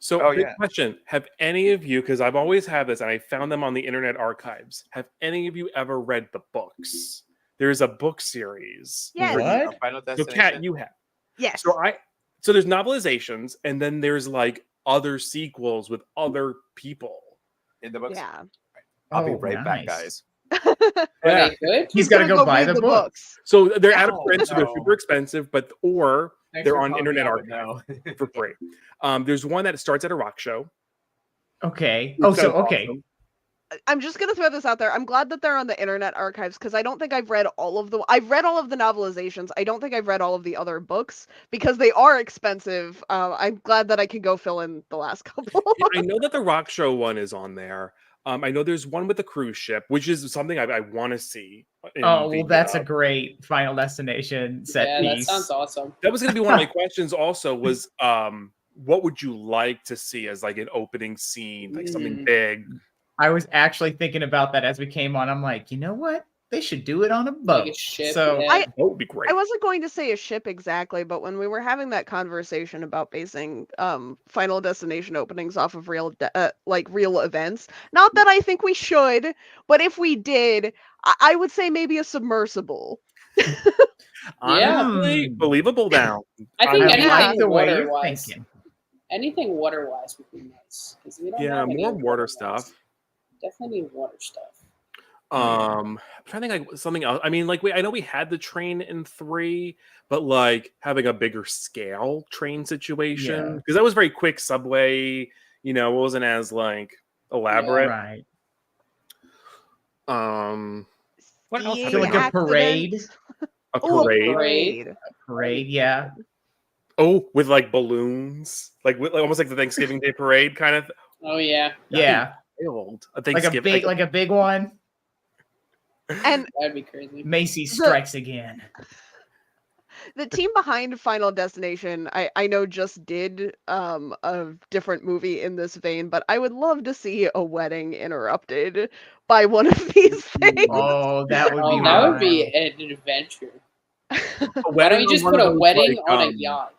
S1: So, big question. Have any of you, because I've always had this, and I found them on the Internet Archives, have any of you ever read the books? There's a book series.
S2: Yes.
S4: What?
S3: Final
S1: So,
S3: Destination.
S1: Kat, you have.
S2: Yes.
S1: So there's novelizations, and then there's other sequels with other people.
S3: In the books.
S2: Yeah.
S3: I'll be right back,
S4: nice.
S3: guys.
S5: Are they good?
S4: He's got to
S2: gonna
S4: go buy
S2: read
S4: the books.
S1: So they're out of
S3: Oh,
S1: print, so they're
S3: no.
S1: super expensive, or
S3: Thanks
S1: they're
S3: for
S1: on
S3: calling
S1: Internet
S3: me out, but
S1: Archive
S3: no.
S1: for free. There's one that starts at a rock show.
S4: Okay.
S1: which
S4: Oh, so
S1: sounds
S4: okay.
S1: awesome.
S2: I'm just gonna throw this out there. I'm glad that they're on the Internet Archives because I don't think I've read all of the. I've read all of the novelizations. I don't think I've read all of the other books because they are expensive. I'm glad that I can go fill in the last couple.
S1: Yeah, I know that the rock show one is on there. I know there's one with the cruise ship, which is something I want to see.
S4: Oh, well, that's a great Final Destination set
S5: Yeah, that
S4: piece.
S5: sounds awesome.
S1: That was going to be one of my questions. Also, was what would you like to see as an opening scene, something big?
S4: I was actually thinking about that as we came on. I'm like, you know what? They should do it on a boat.
S5: Like a ship,
S4: so
S5: yeah.
S1: That would be great.
S2: I wasn't going to say a ship exactly, but when we were having that conversation about basing Final Destination openings off of real real events, not that I think we should, but if we did, I would say maybe a submersible.
S1: Honestly, believable now.
S5: I think
S4: I
S5: anything
S4: like the way you're
S5: water-wise.
S4: thinking.
S5: Anything water-wise would be nice. 'Cause we don't
S1: Yeah,
S5: have any
S1: more water
S5: water-wise.
S1: stuff.
S5: Definitely need water stuff.
S1: I'm trying to think something else. I mean, I know we had the train in 3, but having a bigger scale train situation, because that was very quick subway. It wasn't as elaborate.
S4: Right.
S1: What else?
S2: Skiing
S4: I feel like a parade.
S2: accidents.
S1: A
S2: Oh,
S1: parade.
S2: parade.
S4: Parade, yeah.
S1: Oh, with balloons, almost like the Thanksgiving Day parade kind of.
S5: Oh yeah,
S4: Yeah.
S1: Wild. A
S4: Like a
S1: Thanksgiving,
S4: big, a big one.
S2: And
S5: that'd be crazy.
S4: Macy's strikes again.
S2: The team behind Final Destination, I know just did a different movie in this vein, but I would love to see a wedding interrupted by one of these things.
S4: Oh, that would be
S5: Oh, that would
S4: wild.
S5: be an adventure.
S1: A
S5: Why don't
S1: wedding
S5: you
S1: on
S5: just
S1: one
S5: put
S1: of
S5: a
S1: those,
S5: wedding
S1: like,
S5: on a yacht?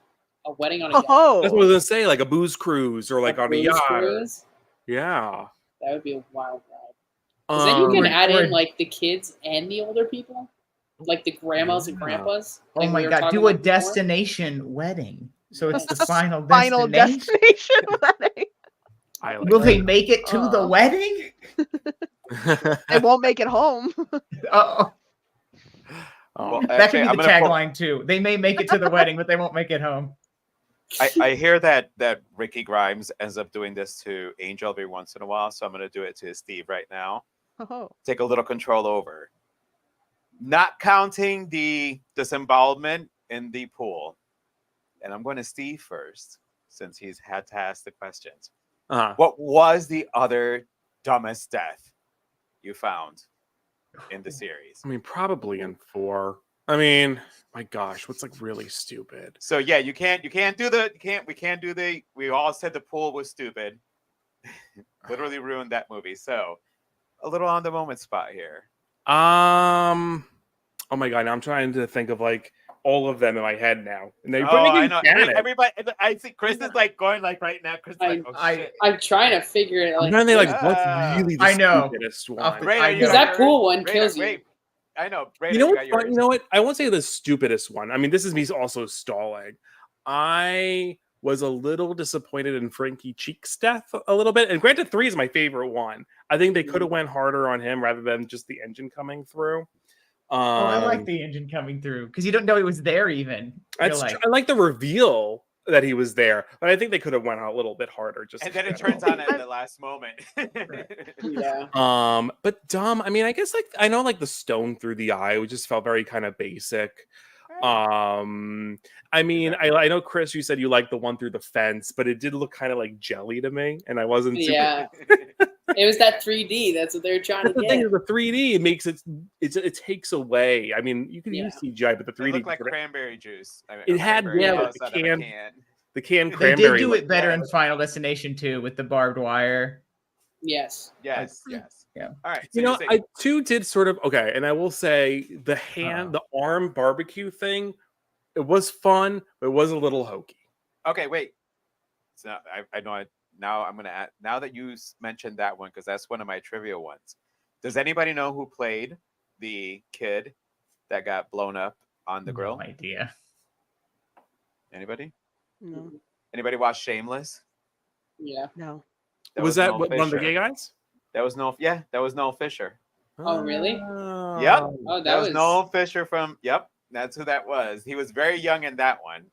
S5: A wedding on a yacht.
S1: That's what I was
S2: Oh,
S1: gonna say, like a booze cruise or like on a
S5: booze
S1: yacht.
S5: cruise?
S1: Yeah.
S5: That would be a wild ride. Because then you
S1: Um,
S5: can
S4: Or-
S5: add
S4: or-
S5: in like the kids and the older people, like the grandmas and
S1: Yeah.
S5: grandpas.
S4: Oh
S5: like
S4: my
S5: we were
S4: god,
S5: talking
S4: do a
S5: about before.
S4: destination wedding. So it's the
S5: Yes.
S4: final
S2: Final
S4: destination.
S2: Destination wedding.
S1: I like
S4: Will they
S1: that.
S4: make it to the wedding?
S2: They won't make it home.
S4: Oh,
S1: Oh,
S3: Well,
S4: that
S3: actually,
S4: could
S3: I'm
S4: be the
S3: gonna.
S4: tagline too. They may make it to the wedding, but they won't make it home.
S3: I hear that Ricky Grimes ends up doing this to Angel every once in a while, so I'm gonna do it to Steve right now.
S2: Oh.
S3: Take a little control over. Not counting the disembowelment in the pool, and I'm going to Steve first since he's had to ask the questions. What was the other dumbest death you found in the series?
S1: I mean, probably in 4. I mean, my gosh, what's like really stupid?
S3: So yeah, we can't do the we all said the pool was stupid. Literally ruined that movie. So a little on the moment spot here.
S1: Oh my god, now I'm trying to think of like all of them in my head now. And they
S3: Oh, I know.
S1: Janet.
S3: Everybody, I see Chris is like going like right now. Chris is like, oh shit.
S5: I'm trying to figure it.
S1: I'm
S5: Like,
S1: trying to think like what's really the
S4: I know.
S1: stupidest
S4: Off
S1: one.
S4: the-
S3: Raider,
S4: I
S3: you
S4: know.
S5: because
S3: got
S5: that
S3: yours?
S5: pool one
S3: Raider,
S5: kills you.
S3: wait. I know. Raider,
S1: You know
S3: you
S1: what?
S3: got yours.
S1: You know what? I won't say the stupidest one. I mean, this is me also stalling. I was a little disappointed in Frankie Cheek's death a little bit. And granted, 3 is my favorite one. I think they could have went harder on him rather than just the engine coming through.
S4: Oh, I like the engine coming through because you don't know he was there even. You're like,
S1: I like the reveal that he was there, but I think they could have went a little bit harder. Just
S3: And
S1: to
S3: then it
S1: get
S3: turns
S1: him.
S3: on at the last moment.
S5: Yeah.
S1: But dumb. I mean, I guess like I know like the stone through the eye, which just felt very kind of basic. I mean, I know Chris, you said you liked the one through the fence, but it did look kind of like jelly to me, and I wasn't.
S5: Yeah. It was that 3D. That's what they were trying
S1: That's
S5: to
S1: the
S5: get.
S1: thing is the 3D. It makes it takes away. I mean, you can use CGI, but the 3D
S3: It looked like
S1: sort of-
S3: cranberry juice. I mean,
S1: It had
S3: cranberry
S1: like,
S3: juice
S1: the
S3: out of a
S1: can.
S3: can.
S1: The canned
S4: they
S1: cranberry.
S4: did do
S1: looked
S4: it better
S1: good.
S4: in Final Destination 2 with the barbed wire.
S5: Yes.
S3: Yes.
S4: Yeah.
S3: All right. So
S1: You know,
S3: you're saying-
S1: 2 did sort of okay, and I will say the the arm barbecue thing, it was fun, but it was a little hokey.
S3: Okay, wait. So I know. Now I'm gonna add. Now that you mentioned that one, because that's one of my trivia ones. Does anybody know who played the kid that got blown up on the grill?
S4: No idea.
S3: Anybody?
S2: No.
S3: Anybody watch Shameless?
S5: Yeah.
S2: No.
S1: Was that
S3: Noel
S1: one of the
S3: Fisher.
S1: gay guys?
S3: That was Noel. Yeah, that was Noel Fisher.
S5: Oh, really?
S3: Yep.
S5: Oh,
S3: That was Noel Fisher from. Yep, that's who that was. He was very young in that one.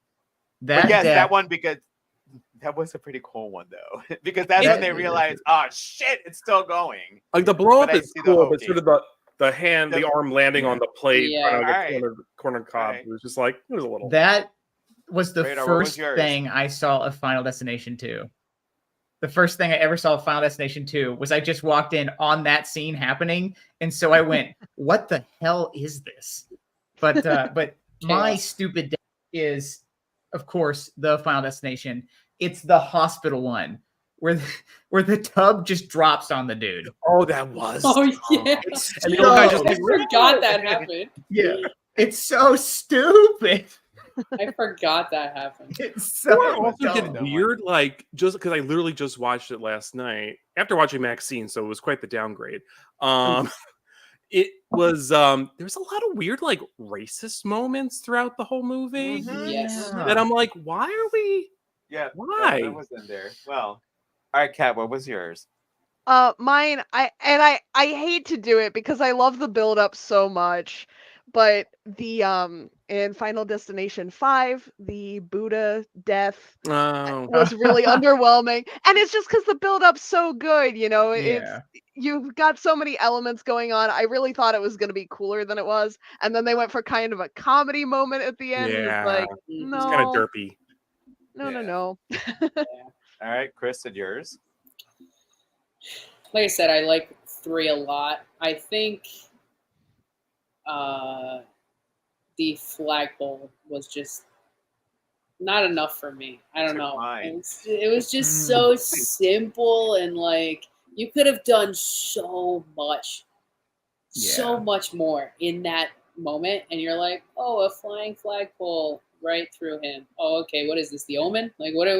S3: But yes, that one because that was a pretty cool one though, because that's when they realized, oh shit, it's still going.
S1: Like the blow up
S3: But I
S1: is
S3: see the
S1: cool, but
S3: hokey.
S1: sort of the hand, the arm landing on the plate,
S5: Yeah.
S1: kind of
S3: Alright.
S1: the corner cob.
S3: Alright.
S1: It was just like it was a little.
S4: That was the
S3: Radar, what was
S4: first
S3: yours?
S4: thing I saw of Final Destination 2. The first thing I ever saw of Final Destination 2 was I just walked in on that scene happening, and so I went, "What the hell is this?" But my
S5: Chaos.
S4: stupid death is, of course, the Final Destination. It's the hospital one where the tub just drops on the dude.
S1: Oh, that was.
S5: Oh yeah.
S1: And the old guy just
S5: I
S1: like,
S5: forgot that happened.
S4: Yeah, it's so stupid.
S5: I forgot that happened.
S4: It's so
S1: Or also
S4: dumb.
S1: get weird, like just because I literally just watched it last night after watching Maxine, so it was quite the downgrade. It was there's a lot of weird like racist moments throughout the whole movie
S5: Yes.
S1: that I'm like, why are we?
S3: Yeah,
S1: Why?
S3: that was in there. Well, all right, Kat, what was yours?
S2: Mine, I hate to do it because I love the build up so much, but the in Final Destination 5, the Buddha death
S1: Oh,
S2: was really underwhelming, and it's just because the build up's so good, you know.
S4: Yeah.
S2: You've got so many elements going on. I really thought it was going to be cooler than it was, and then they went for kind of a comedy moment at the end.
S1: Yeah.
S2: It's like,
S5: Mhm.
S2: no,
S1: it's kind of derpy.
S2: no,
S3: Yeah.
S2: no.
S3: All right, Chris, and yours.
S5: Like I said, I like 3 a lot. I think the flagpole was just not enough for me. I don't
S3: Took
S5: know.
S3: mine.
S5: It was just so simple, and like you could have done so much more in that moment, and you're like, oh, a flying flagpole right through him. Oh, okay, what is this? The Omen? Like, what are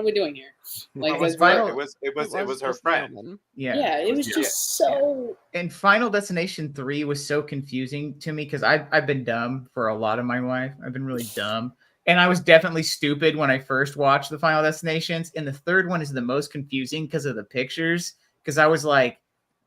S5: we doing here? Like,
S3: It was
S4: Final-
S3: it was her
S2: just
S3: friend.
S2: Gentleman.
S5: yeah, it was just so.
S4: And Final Destination 3 was so confusing to me because I've been dumb for a lot of my life. I've been really dumb. And I was definitely stupid when I first watched the Final Destinations. And the third one is the most confusing because of the pictures. Because I was like,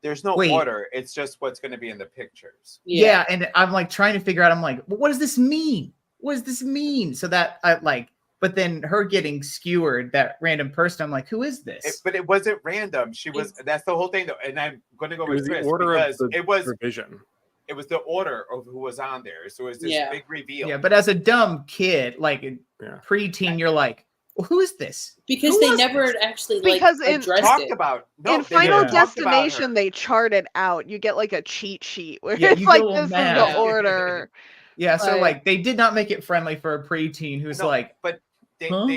S3: There's no
S4: Wait.
S3: order. It's just what's going to be in the pictures.
S4: yeah. And I'm like trying to figure out, I'm like, well, what does this mean? What does this mean? So that I like, but then her getting skewered, that random person, I'm like, who is this?
S3: But it wasn't random. She was. That's the whole thing, though. And I'm going to go
S1: It
S3: with
S1: was the
S3: Chris
S1: order
S3: because
S1: of the
S3: it was
S1: revision.
S3: it was the order of who was on there. So it was this
S5: Yeah.
S3: big reveal.
S4: Yeah, but as a dumb kid, like a
S1: Yeah.
S4: preteen, you're like, well, who is this?
S5: Because
S4: Who
S5: they
S4: was
S5: never
S4: this?
S5: actually like
S2: Because in-
S5: addressed
S3: Talked
S5: it.
S3: about
S2: In
S3: they
S2: Final
S3: never talked about her.
S2: Destination, they chart it out. You get like a cheat sheet where
S4: Yeah,
S2: it's
S4: you get a
S2: like
S4: little
S2: this is
S4: map.
S2: the order.
S4: Yeah, so
S2: Like-
S4: like they did not make it friendly for a preteen who's
S3: No,
S4: like,
S3: but they
S4: Huh?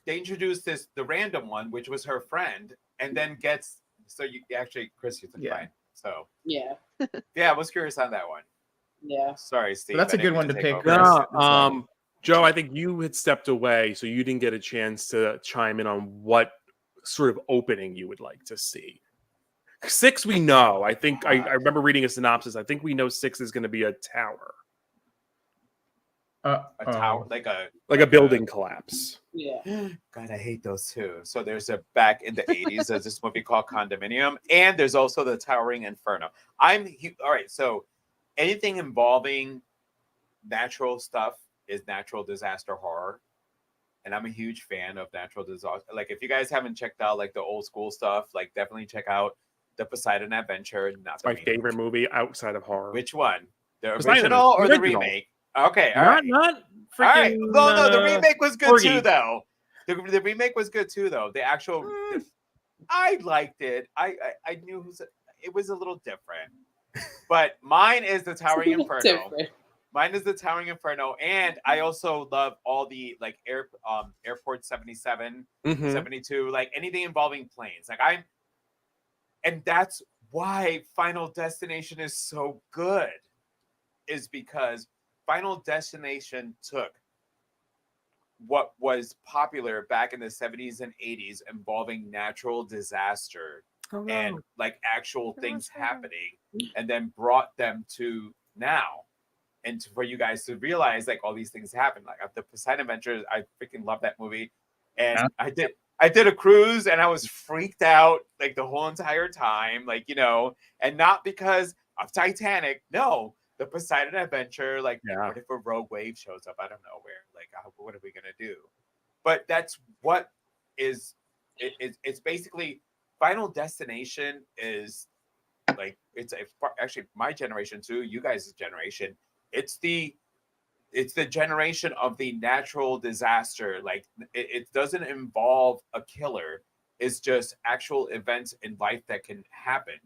S3: they introduced the random one, which was her friend, and then gets so you actually Chris, you took
S4: Yeah.
S3: mine. So
S5: Yeah,
S3: yeah, I was curious on that one.
S5: yeah.
S3: Sorry, Steve.
S4: that's
S3: I
S4: a
S3: didn't
S4: good
S3: mean
S4: one to
S3: take
S4: pick,
S3: over.
S4: Chris.
S1: No,
S4: That's fine.
S1: Joe, I think you had stepped away, so you didn't get a chance to chime in on what sort of opening you would like to see. 6, we know. I think I remember reading a synopsis. I think we know 6 is going to be a tower,
S3: A tower, like
S1: like a building collapse.
S5: Yeah.
S3: God, I hate those two. So there's a back in the 80s. There's this movie called Condominium, and there's also the Towering Inferno. All right. So anything involving natural stuff is natural disaster horror, and I'm a huge fan of natural disaster. Like if you guys haven't checked out like the old school stuff, like definitely check out the Poseidon Adventure. Not
S1: It's my
S3: the
S1: favorite movie outside of horror.
S3: Which one? The
S1: Poseidon,
S3: original or the
S1: original.
S3: remake? Okay, all right.
S1: Not
S3: All
S1: freaking.
S3: right. No, the remake was good too,
S1: Porgy.
S3: though. The remake was good too, though. The actual, I liked it. I knew it was a little different, but mine is the Towering Inferno.
S5: Different.
S3: Mine is the Towering Inferno, and I also love all the like Airport 77,
S1: Mhm.
S3: 72, like anything involving planes. Like and that's why Final Destination is so good, is because Final Destination took what was popular back in the 70s and 80s involving natural disaster
S1: Oh, no.
S3: and like actual things happening, and then brought them to now. And for you guys to realize like all these things happen. Like the Poseidon Adventure, I freaking love that movie. And
S4: Yeah.
S3: I did a cruise and I was freaked out like the whole entire time, like, you know, and not because of Titanic. No, the Poseidon Adventure, like,
S1: Yeah.
S3: what if a rogue wave shows up out of nowhere? Like, what are we gonna do? But that's what is it's basically Final Destination is like it's actually my generation too, you guys' generation. It's the generation of the natural disaster. Like it doesn't involve a killer. It's just actual events in life that can happen.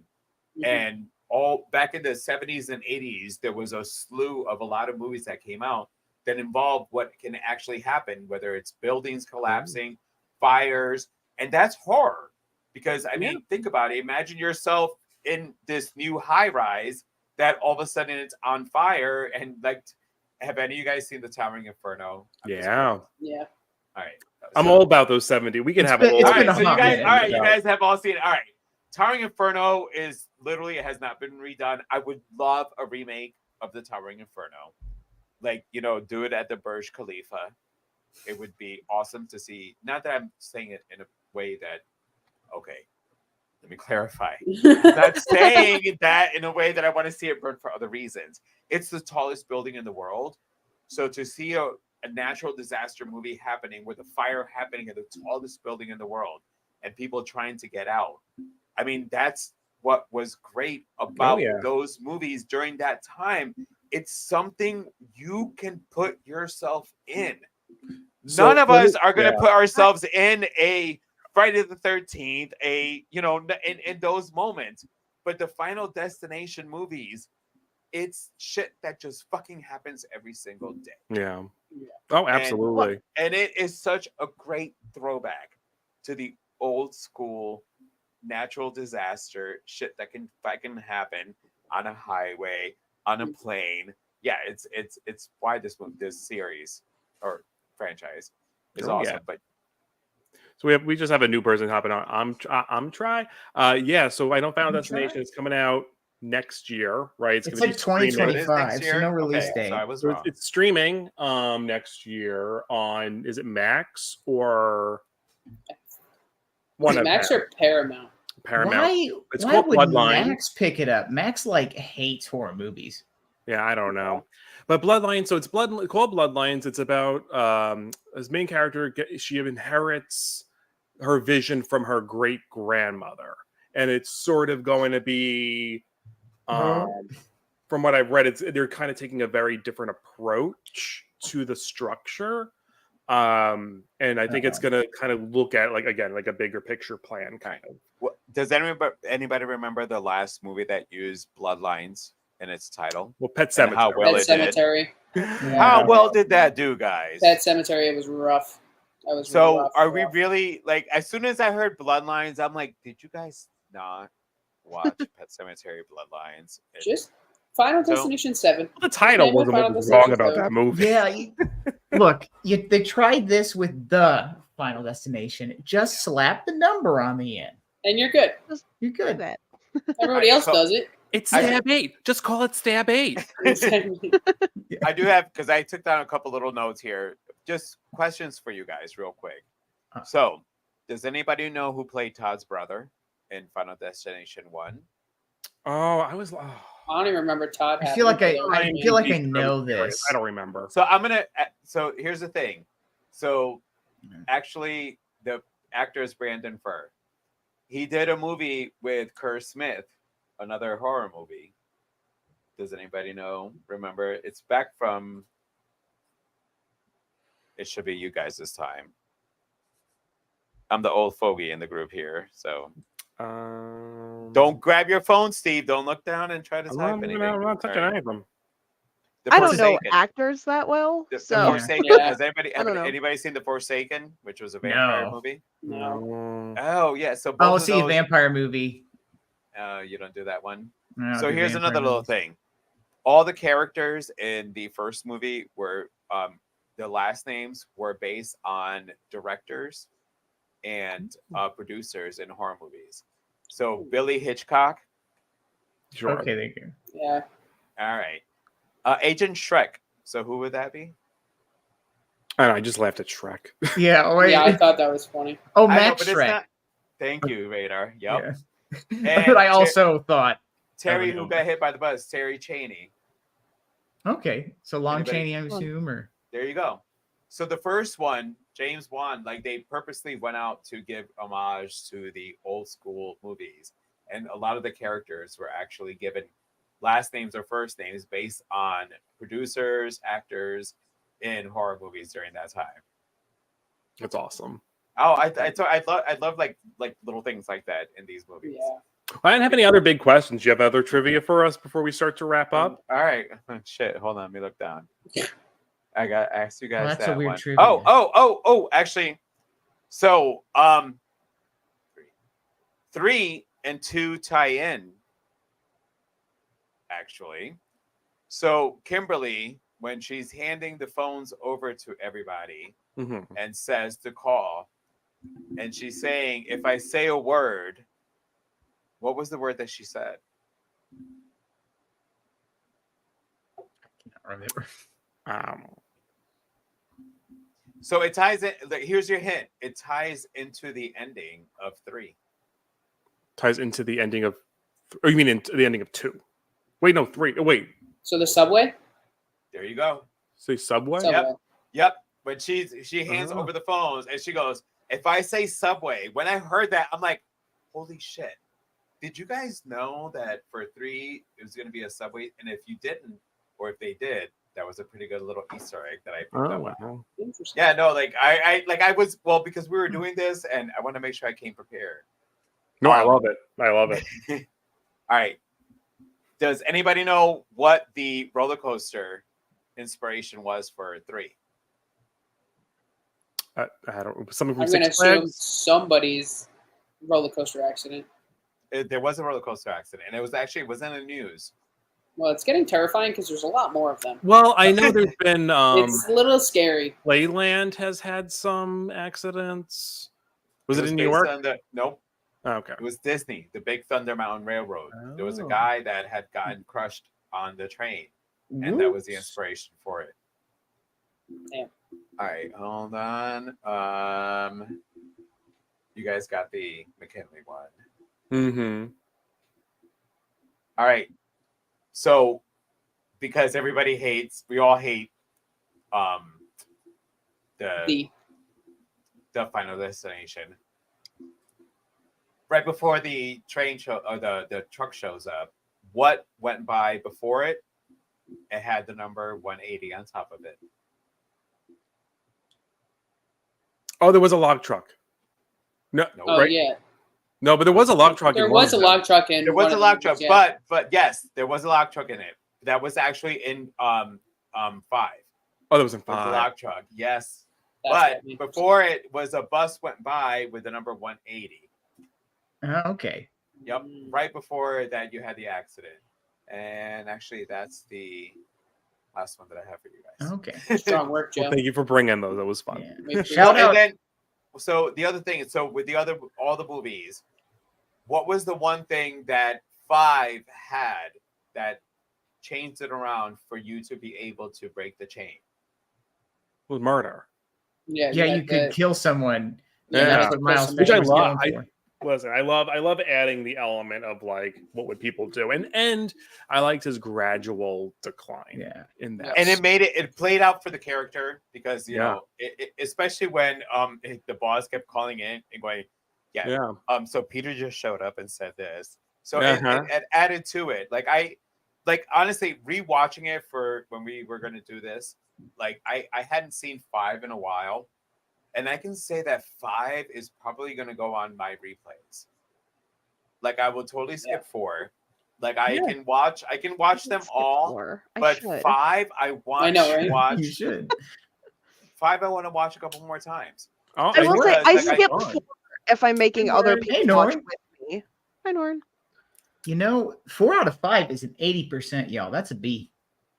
S5: Mhm.
S3: And all back in the 70s and 80s, there was a slew of a lot of movies that came out that involve what can actually happen, whether it's buildings collapsing, fires, and that's horror. Because I mean, think about it. Imagine yourself in this new high rise that all of a sudden it's on fire. And like, have any of you guys seen the Towering Inferno?
S1: Yeah.
S5: Yeah.
S3: All right.
S1: I'm all about those 70. We can
S4: It's
S1: have
S4: been-
S1: a
S4: it's
S3: All
S1: whole
S4: been
S3: right,
S4: a
S3: so you
S4: hot
S3: guys,
S4: minute.
S3: all right, you
S1: Yeah.
S3: guys have all seen it. All right. Towering Inferno is literally, it has not been redone. I would love a remake of the Towering Inferno. Like, you know, do it at the Burj Khalifa. It would be awesome to see. Not that I'm saying it in a way that, okay, let me clarify. I'm not saying that in a way that I want to see it burn for other reasons. It's the tallest building in the world. So to see a natural disaster movie happening with a fire happening at the tallest building in the world and people trying to get out. I mean, that's what was great about those movies during that time. It's something you can put yourself in.
S1: So
S3: None of
S1: what
S3: us
S1: is-
S3: are going to
S1: yeah.
S3: put ourselves in a Friday the 13th, in those moments. But the Final Destination movies it's shit that just fucking happens every single day.
S1: Yeah.
S5: Yeah.
S1: Oh, absolutely.
S3: And it is such a great throwback to the old school natural disaster shit that can fucking happen on a highway, on a plane. Yeah, it's why this series or franchise is
S1: Oh, yeah.
S3: awesome. But
S1: So we just have a new person hopping on. I'm try. Yeah. So I know Final
S4: I'm
S1: Destination
S4: try.
S1: is coming out next year, right?
S4: It's
S1: going to be
S4: like
S1: streaming.
S3: so it is
S4: 2025,
S3: next year.
S4: so no release
S3: Okay, so I
S4: date.
S3: was
S1: So
S3: wrong.
S1: it's streaming next year on, is it Max or one
S5: Is it
S1: of
S5: Max
S1: them?
S5: or Paramount?
S1: Paramount. It's
S4: Why
S1: called
S4: would
S1: Bloodline.
S4: Max pick it up? Max like hates horror movies.
S1: Yeah, I don't know. But Bloodline, so it's called Bloodlines. It's about his main character, she inherits her vision from her great grandmother. And it's sort of going to be from what I've read, they're kind of taking a very different approach to the structure. And I think it's going to kind of look at like a bigger picture plan kind of.
S3: What, does anybody remember the last movie that used Bloodlines in its title?
S1: Well, Pet
S3: And
S1: Cemetery.
S3: how well
S5: Pet
S3: it did.
S5: Cemetery.
S3: How well did that do, guys?
S5: Pet Cemetery was rough. That was
S3: So
S5: rough,
S3: are we
S5: rough.
S3: really like? As soon as I heard Bloodlines, I'm like, did you guys not watch Pet Cemetery Bloodlines?
S5: Just Final
S3: So-
S5: Destination 7.
S1: The title
S5: Name it
S1: wasn't
S5: Final
S1: what was wrong
S5: Destination
S1: about
S5: 7.
S1: that movie.
S4: Yeah, look, they tried this with the Final Destination. Just slap the number on the end.
S5: And you're good.
S4: You're
S2: Do
S4: good.
S2: that.
S5: Everybody else
S3: So-
S5: does it.
S1: It's
S3: I-
S1: Stab 8. Just call it Stab 8.
S5: Exactly.
S3: I do have, because I took down a couple little notes here. Just questions for you guys, real quick. So, does anybody know who played Todd's brother in Final Destination 1?
S1: Oh, I was. Oh.
S5: I don't even remember Todd.
S4: I feel like
S5: having
S4: I
S5: to
S4: feel like I
S1: He's
S4: know
S1: really serious.
S4: this.
S1: I don't remember.
S3: So I'm gonna. So here's the thing. So
S4: Mhm.
S3: actually, the actor is Brandon Furr. He did a movie with Kerr Smith, another horror movie. Does anybody know? Remember? It's back from. It should be you guys this time. I'm the old fogey in the group here, so don't grab your phone, Steve. Don't look down and try to type anything.
S1: I'm not touching
S3: All right.
S1: any of them.
S3: The
S2: I don't know
S3: Forsaken.
S2: actors that well,
S3: The
S2: so
S3: Forsaken.
S5: Yeah.
S3: Has anybody
S2: I don't know.
S3: anybody seen The Forsaken, which was a vampire
S4: No.
S3: movie?
S5: No.
S3: Oh yeah, so
S4: Oh,
S3: both of
S4: see a
S3: those.
S4: vampire movie.
S3: You don't do that one.
S4: I don't
S3: So
S4: do
S3: here's
S4: vampire
S3: another little
S4: movies.
S3: thing. All the characters in the first movie were the last names were based on directors and producers in horror movies. So Billy Hitchcock.
S1: Sure.
S4: Okay, thank you.
S5: Yeah.
S3: All right. Agent Shrek. So who would that be?
S1: I know, I just laughed at Shrek.
S4: Yeah, wait.
S5: Yeah, I thought that was funny.
S4: Oh,
S3: I know,
S4: Max
S3: but it's
S4: Shrek.
S3: not- Thank you, Radar. Yep.
S4: Yeah.
S3: And
S4: But I also thought.
S3: Terry,
S4: Evan
S3: who got hit by the bus, Terry Chaney.
S4: Okay, so Lon
S3: Anybody-
S4: Chaney, I assume, or
S3: There you go. So the first one, James Wan, like they purposely went out to give homage to the old school movies. And a lot of the characters were actually given last names or first names based on producers, actors in horror movies during that time.
S1: That's awesome.
S3: Oh, I love like little things like that in these movies.
S5: Yeah.
S1: I didn't have any other big questions. Do you have other trivia for us before we start to wrap up?
S3: All right. Shit. Hold on. Let me look down. I asked you guys
S4: that's a
S3: that
S4: weird
S3: one.
S4: trivia.
S3: Oh, actually. So, 3 and 2 tie in. Actually. So Kimberly, when she's handing the phones over to everybody
S1: Mhm.
S3: and says to call, and she's saying, if I say a word, what was the word that she said?
S4: I remember.
S3: So it ties in. Like, here's your hint. It ties into the ending of 3.
S1: Ties into the ending of. Or you mean into the ending of 2? Wait, no, 3. Oh, wait.
S5: So the subway?
S3: There you go.
S1: Say Subway?
S5: Subway.
S3: Yep. When she hands
S1: Oh.
S3: over the phones and she goes, if I say Subway, when I heard that, I'm like, holy shit. Did you guys know that for 3 it was going to be a Subway? And if you didn't, or if they did, that was a pretty good little Easter egg that I picked
S1: Oh,
S3: up on.
S1: wow.
S5: Interesting.
S3: Yeah, no, like I was, well, because we were doing this and I want to make sure I came prepared.
S1: No, I love it. I love it.
S3: All right. Does anybody know what the roller coaster inspiration was for 3?
S1: I don't. Something from
S5: I'm gonna
S1: Six
S5: assume
S1: Flags.
S5: somebody's roller coaster accident.
S3: There was a roller coaster accident, and it was in the news.
S5: Well, it's getting terrifying because there's a lot more of them.
S1: Well, I know there's been
S5: It's a little scary.
S1: Playland has had some accidents. Was it in New
S3: based
S1: York?
S3: on nope.
S1: Oh, okay.
S3: It was Disney, the Big Thunder Mountain Railroad. There was a
S1: Oh.
S3: guy that had gotten crushed on the train, and that was the inspiration for it.
S5: Damn.
S3: All right, hold on. You guys got the McKinley one.
S1: Mm-hmm.
S3: All right. So, because we all hate the Final Destination. Right before the train show or the truck shows up, what went by before it? It had the number 180 on top of it.
S1: Oh, there was a log truck. No,
S5: Oh
S1: right?
S5: yeah,
S1: No, but there was a log truck.
S5: there
S1: in one
S5: was a
S1: of them.
S5: log truck in.
S3: There was
S5: one
S3: a
S5: of
S3: log
S5: them,
S3: truck,
S5: yeah.
S3: but yes, there was a log truck in it. That was actually in 5.
S1: Oh, that was in
S3: Was the
S1: 5.
S3: log truck? Yes,
S5: That's
S3: but
S5: what I mean.
S3: before it was a bus went by with the number 180.
S4: Okay.
S3: Yep, right before that you had the accident, and actually that's the last one that I have for you guys.
S4: Okay.
S5: Strong work, Joe.
S1: Well, thank you for bringing those. That was fun.
S4: Yeah.
S5: We appreciate
S4: Shout
S5: it.
S4: out.
S3: And then, so the other thing is, so with all the movies, what was the one thing that 5 had that changed it around for you to be able to break the chain?
S1: It was murder.
S5: Yeah,
S4: Yeah, you
S5: had
S4: could
S5: the-
S4: kill someone.
S5: yeah,
S1: Yeah.
S4: That's
S5: you
S4: what
S5: could
S4: Miles
S5: kill
S1: Which I
S4: Fisher was
S1: love.
S4: going for.
S1: Listen, I love adding the element of like what would people do, and I liked his gradual decline.
S4: Yeah.
S1: In that,
S3: And it played out for the character because you
S1: Yeah.
S3: know, especially when the boss kept calling in and going,
S1: yeah.
S3: so Peter just showed up and said this, so
S1: Uh-huh.
S3: it added to it. Like honestly, rewatching it for when we were going to do this, like I hadn't seen 5 in a while, and I can say that 5 is probably going to go on my replays. Like I will totally skip 4. Like I can watch them all, but 5 I want
S5: I know, right?
S3: to watch.
S4: You should.
S3: 5 I want to watch a couple more times.
S1: Oh,
S2: I will say I
S3: Like,
S2: skip
S4: fun.
S2: 4 if I'm making other
S1: Norn.
S2: people
S4: Hey,
S2: watch
S4: Norn.
S2: with me. Hi, Norn.
S4: You know, 4 out of 5 is an 80%, y'all. That's a B.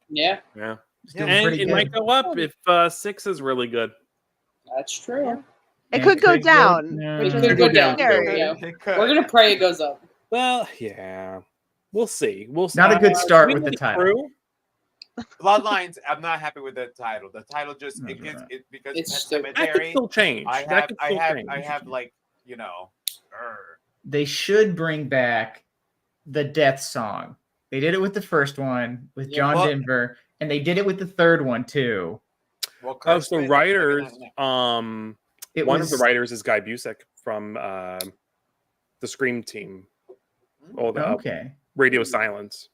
S5: Yeah,
S1: yeah.
S4: It's doing
S1: And
S4: pretty
S1: it
S4: good.
S1: might go up if 6 is really good.
S5: that's true.
S2: It could go down.
S4: No.
S2: which
S5: It
S2: is
S5: could go down.
S2: scary.
S5: Yeah.
S3: It could.
S5: We're gonna pray it goes up.
S1: Well, yeah. We'll see. We'll see.
S4: Not a good start
S1: we
S4: with the
S1: need
S4: title.
S1: crew.
S3: Bloodlines. I'm not happy with the title. The title just
S4: No,
S3: it
S4: you're
S3: gets
S4: not.
S3: it because
S5: It's
S3: Pet
S5: still-
S1: That could
S3: Sematary.
S1: still change.
S3: I
S1: That
S3: have
S1: could
S3: I
S1: still
S3: have
S1: change.
S3: I have like you know.
S4: They should bring back the death song. They did it with the first one with
S5: Yeah.
S4: John
S3: Well-
S4: Denver, and they did it with the third one too.
S3: Well,
S1: Oh,
S3: Kurt's
S1: so
S3: been-
S1: writers.
S4: It
S1: One
S4: was
S1: of the writers is Guy Busick from the Scream team. Oh, the
S4: okay.
S1: Radio Silence.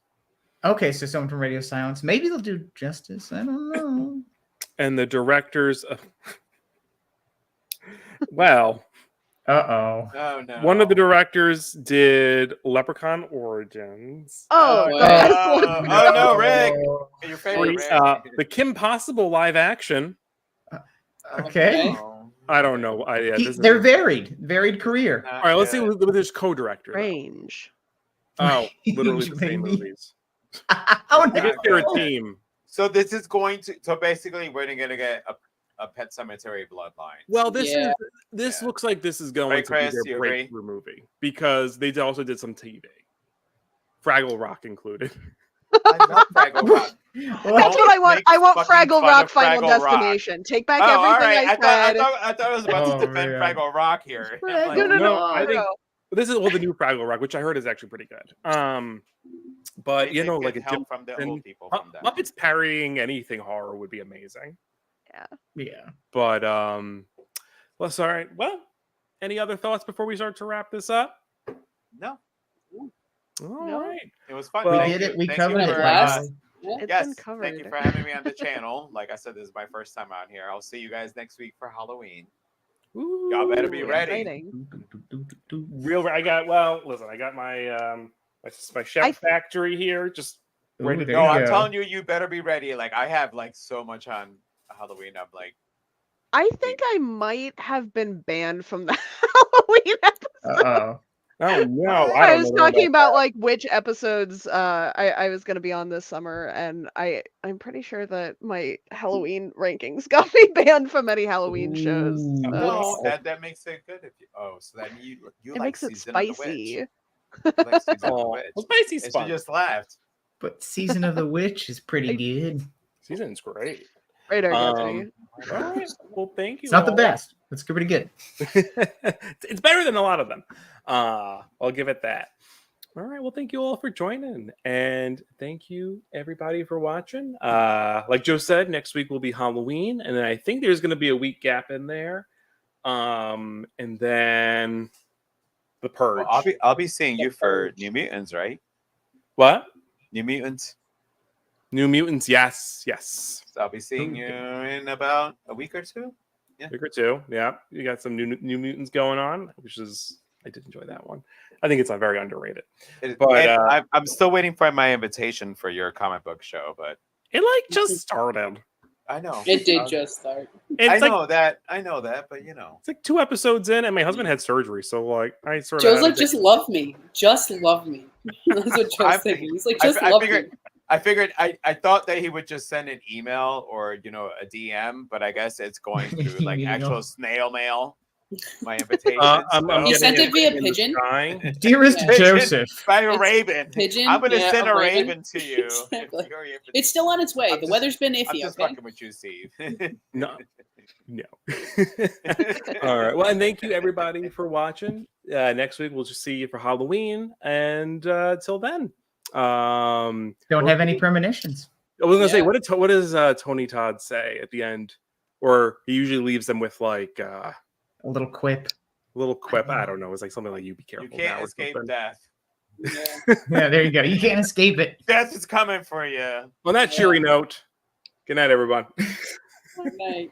S4: Okay, so someone from Radio Silence. Maybe they'll do justice. I don't know.
S1: And the directors. Well,
S4: Uh-oh.
S3: Oh no.
S1: one of the directors did Leprechaun Origins.
S2: Oh,
S5: Oh,
S2: the best
S3: Oh,
S2: one.
S3: oh, no, Rick. Your favorite. Rick.
S1: The Kim Possible live action.
S4: Okay.
S3: Oh.
S1: I don't know.
S4: They're varied career.
S3: Not
S1: All right, let's see
S3: good.
S1: who this co-director. though.
S2: Range.
S1: Oh, literally the same
S4: Maybe.
S1: movies.
S4: Oh,
S1: I guess they're a
S3: Okay.
S1: team.
S3: So this is going to. So basically, we're gonna get a Pet Cemetery bloodline.
S1: Well, this
S5: Yeah.
S1: this
S3: Yeah.
S1: looks like this is going
S3: Right,
S1: to be
S3: Chris,
S1: their
S3: you agree?
S1: breakthrough movie because they also did some TV, Fraggle Rock included.
S3: I love Fraggle Rock.
S2: That's
S3: Don't
S2: what I want.
S3: make
S2: I want
S3: fucking
S2: Fraggle
S3: fun
S2: Rock
S3: of
S2: Final
S3: Fraggle Rock.
S2: Destination. Take back
S3: Oh,
S2: everything
S3: all right.
S2: I said.
S3: I thought I was about
S4: Oh,
S3: to defend
S4: man.
S3: Fraggle Rock here. I'm like,
S2: No,
S1: I think
S2: no.
S1: this is the new Fraggle Rock, which I heard is actually pretty good. But
S3: they
S1: you know,
S3: get
S1: like a
S3: help from the old people from that.
S1: Muppets parrying anything horror would be amazing.
S4: Yeah.
S1: But well, all right. Well, any other thoughts before we start to wrap this up?
S3: No,
S1: All
S2: No.
S1: right.
S3: it was fun.
S1: Well,
S4: We
S3: Thank
S4: did
S3: you.
S4: it. We
S3: Thank you
S4: covered it.
S3: for,
S5: Last-
S2: It's
S3: yes,
S2: been covered.
S3: thank you for having me on the channel. Like I said, this is my first time out here. I'll see you guys next week for Halloween. Y'all better be
S1: Ooh,
S3: ready.
S2: Exciting.
S1: Real. I got. Well, listen. I got my my chef
S2: I-
S1: factory here. Just
S4: Ooh,
S1: ready to
S4: there
S3: No,
S4: you
S3: I'm
S4: go.
S3: telling you, you better be ready. Like I have like so much on Halloween. I'm like,
S2: I think I might have been banned from the Halloween episode.
S4: Uh-oh.
S1: Oh no,
S3: What?
S1: I
S2: I
S1: don't
S2: was
S1: know
S2: talking
S1: about
S2: about like which episodes I was gonna be on this summer, and I'm pretty sure that my Halloween rankings got me banned from any Halloween shows.
S4: Ooh.
S2: So
S3: no,
S1: Wow.
S3: that makes it good. If you, oh, so that means you
S2: it
S3: like
S2: makes it
S3: Season of the Witch.
S2: spicy.
S3: You like Season of the
S1: Oh,
S3: Witch.
S1: well, spicy
S3: And she
S1: spun.
S3: just laughed.
S4: But Season of the Witch is pretty
S2: I-
S4: good.
S1: Season's great.
S2: Radar gets
S1: Um,
S2: me.
S1: All right. Well, thank you.
S4: It's not the
S1: all.
S4: best. It's pretty good.
S1: It's better than a lot of them. I'll give it that. All right. Well, thank you all for joining, and thank you everybody for watching. Like Joe said, next week will be Halloween, and then I think there's going to be a week gap in there, and then the Purge.
S3: Well, I'll be seeing you for New Mutants, right?
S1: What?
S3: New Mutants.
S1: New Mutants? Yes, yes.
S3: So I'll be seeing you in about a week or two.
S1: Week or two. Yeah, you got some new Mutants going on, which is I did enjoy that one. I think it's very underrated. But,
S3: And I'm still waiting for my invitation for your comic book show, but
S1: It like just started.
S3: I know
S5: It did just start.
S1: It's
S3: I
S1: like
S3: know that, but you know,
S1: it's like 2 episodes in, and my husband had surgery, so like I sort of
S5: Joe's
S1: had
S5: like,
S1: to
S5: just
S1: take-
S5: love me. Just love me. That's what Joe's
S3: I'm-
S5: thinking. He's like,
S3: I-
S5: just
S3: I
S5: love
S3: figured-
S5: me.
S3: I thought that he would just send an email or a DM, but I guess it's going through like
S4: Email.
S3: actual snail mail. My invitation.
S1: I'm
S5: He
S3: so-
S5: sent
S1: getting
S5: it via
S1: in the
S5: pigeon?
S1: sky.
S4: Dearest
S5: Yeah.
S4: Joseph.
S3: by a
S5: It's
S3: raven.
S5: pigeon,
S3: I'm gonna
S5: yeah,
S3: send
S5: a
S3: a
S5: raven.
S3: raven to you.
S5: Exactly.
S3: If you're here for
S5: It's still on its way.
S3: I'm
S5: The
S3: just-
S5: weather's been
S3: I'm
S5: iffy,
S3: just
S5: okay?
S3: fucking with you, Steve.
S1: No. All right. Well, and thank you everybody for watching. Next week we'll just see you for Halloween, and till then,
S4: Don't have any premonitions.
S1: I was gonna say,
S5: Yeah.
S1: what does Tony Todd say at the end? Or he usually leaves them with like
S4: A little quip.
S1: a little quip. I don't know. It's like something like "You be careful."
S3: You can't
S1: now," or
S3: escape
S1: something.
S3: death.
S5: Yeah.
S4: Yeah, there you go. You can't escape it.
S3: Death is coming for you.
S1: On that cheery note, good night, everyone.
S5: Good night.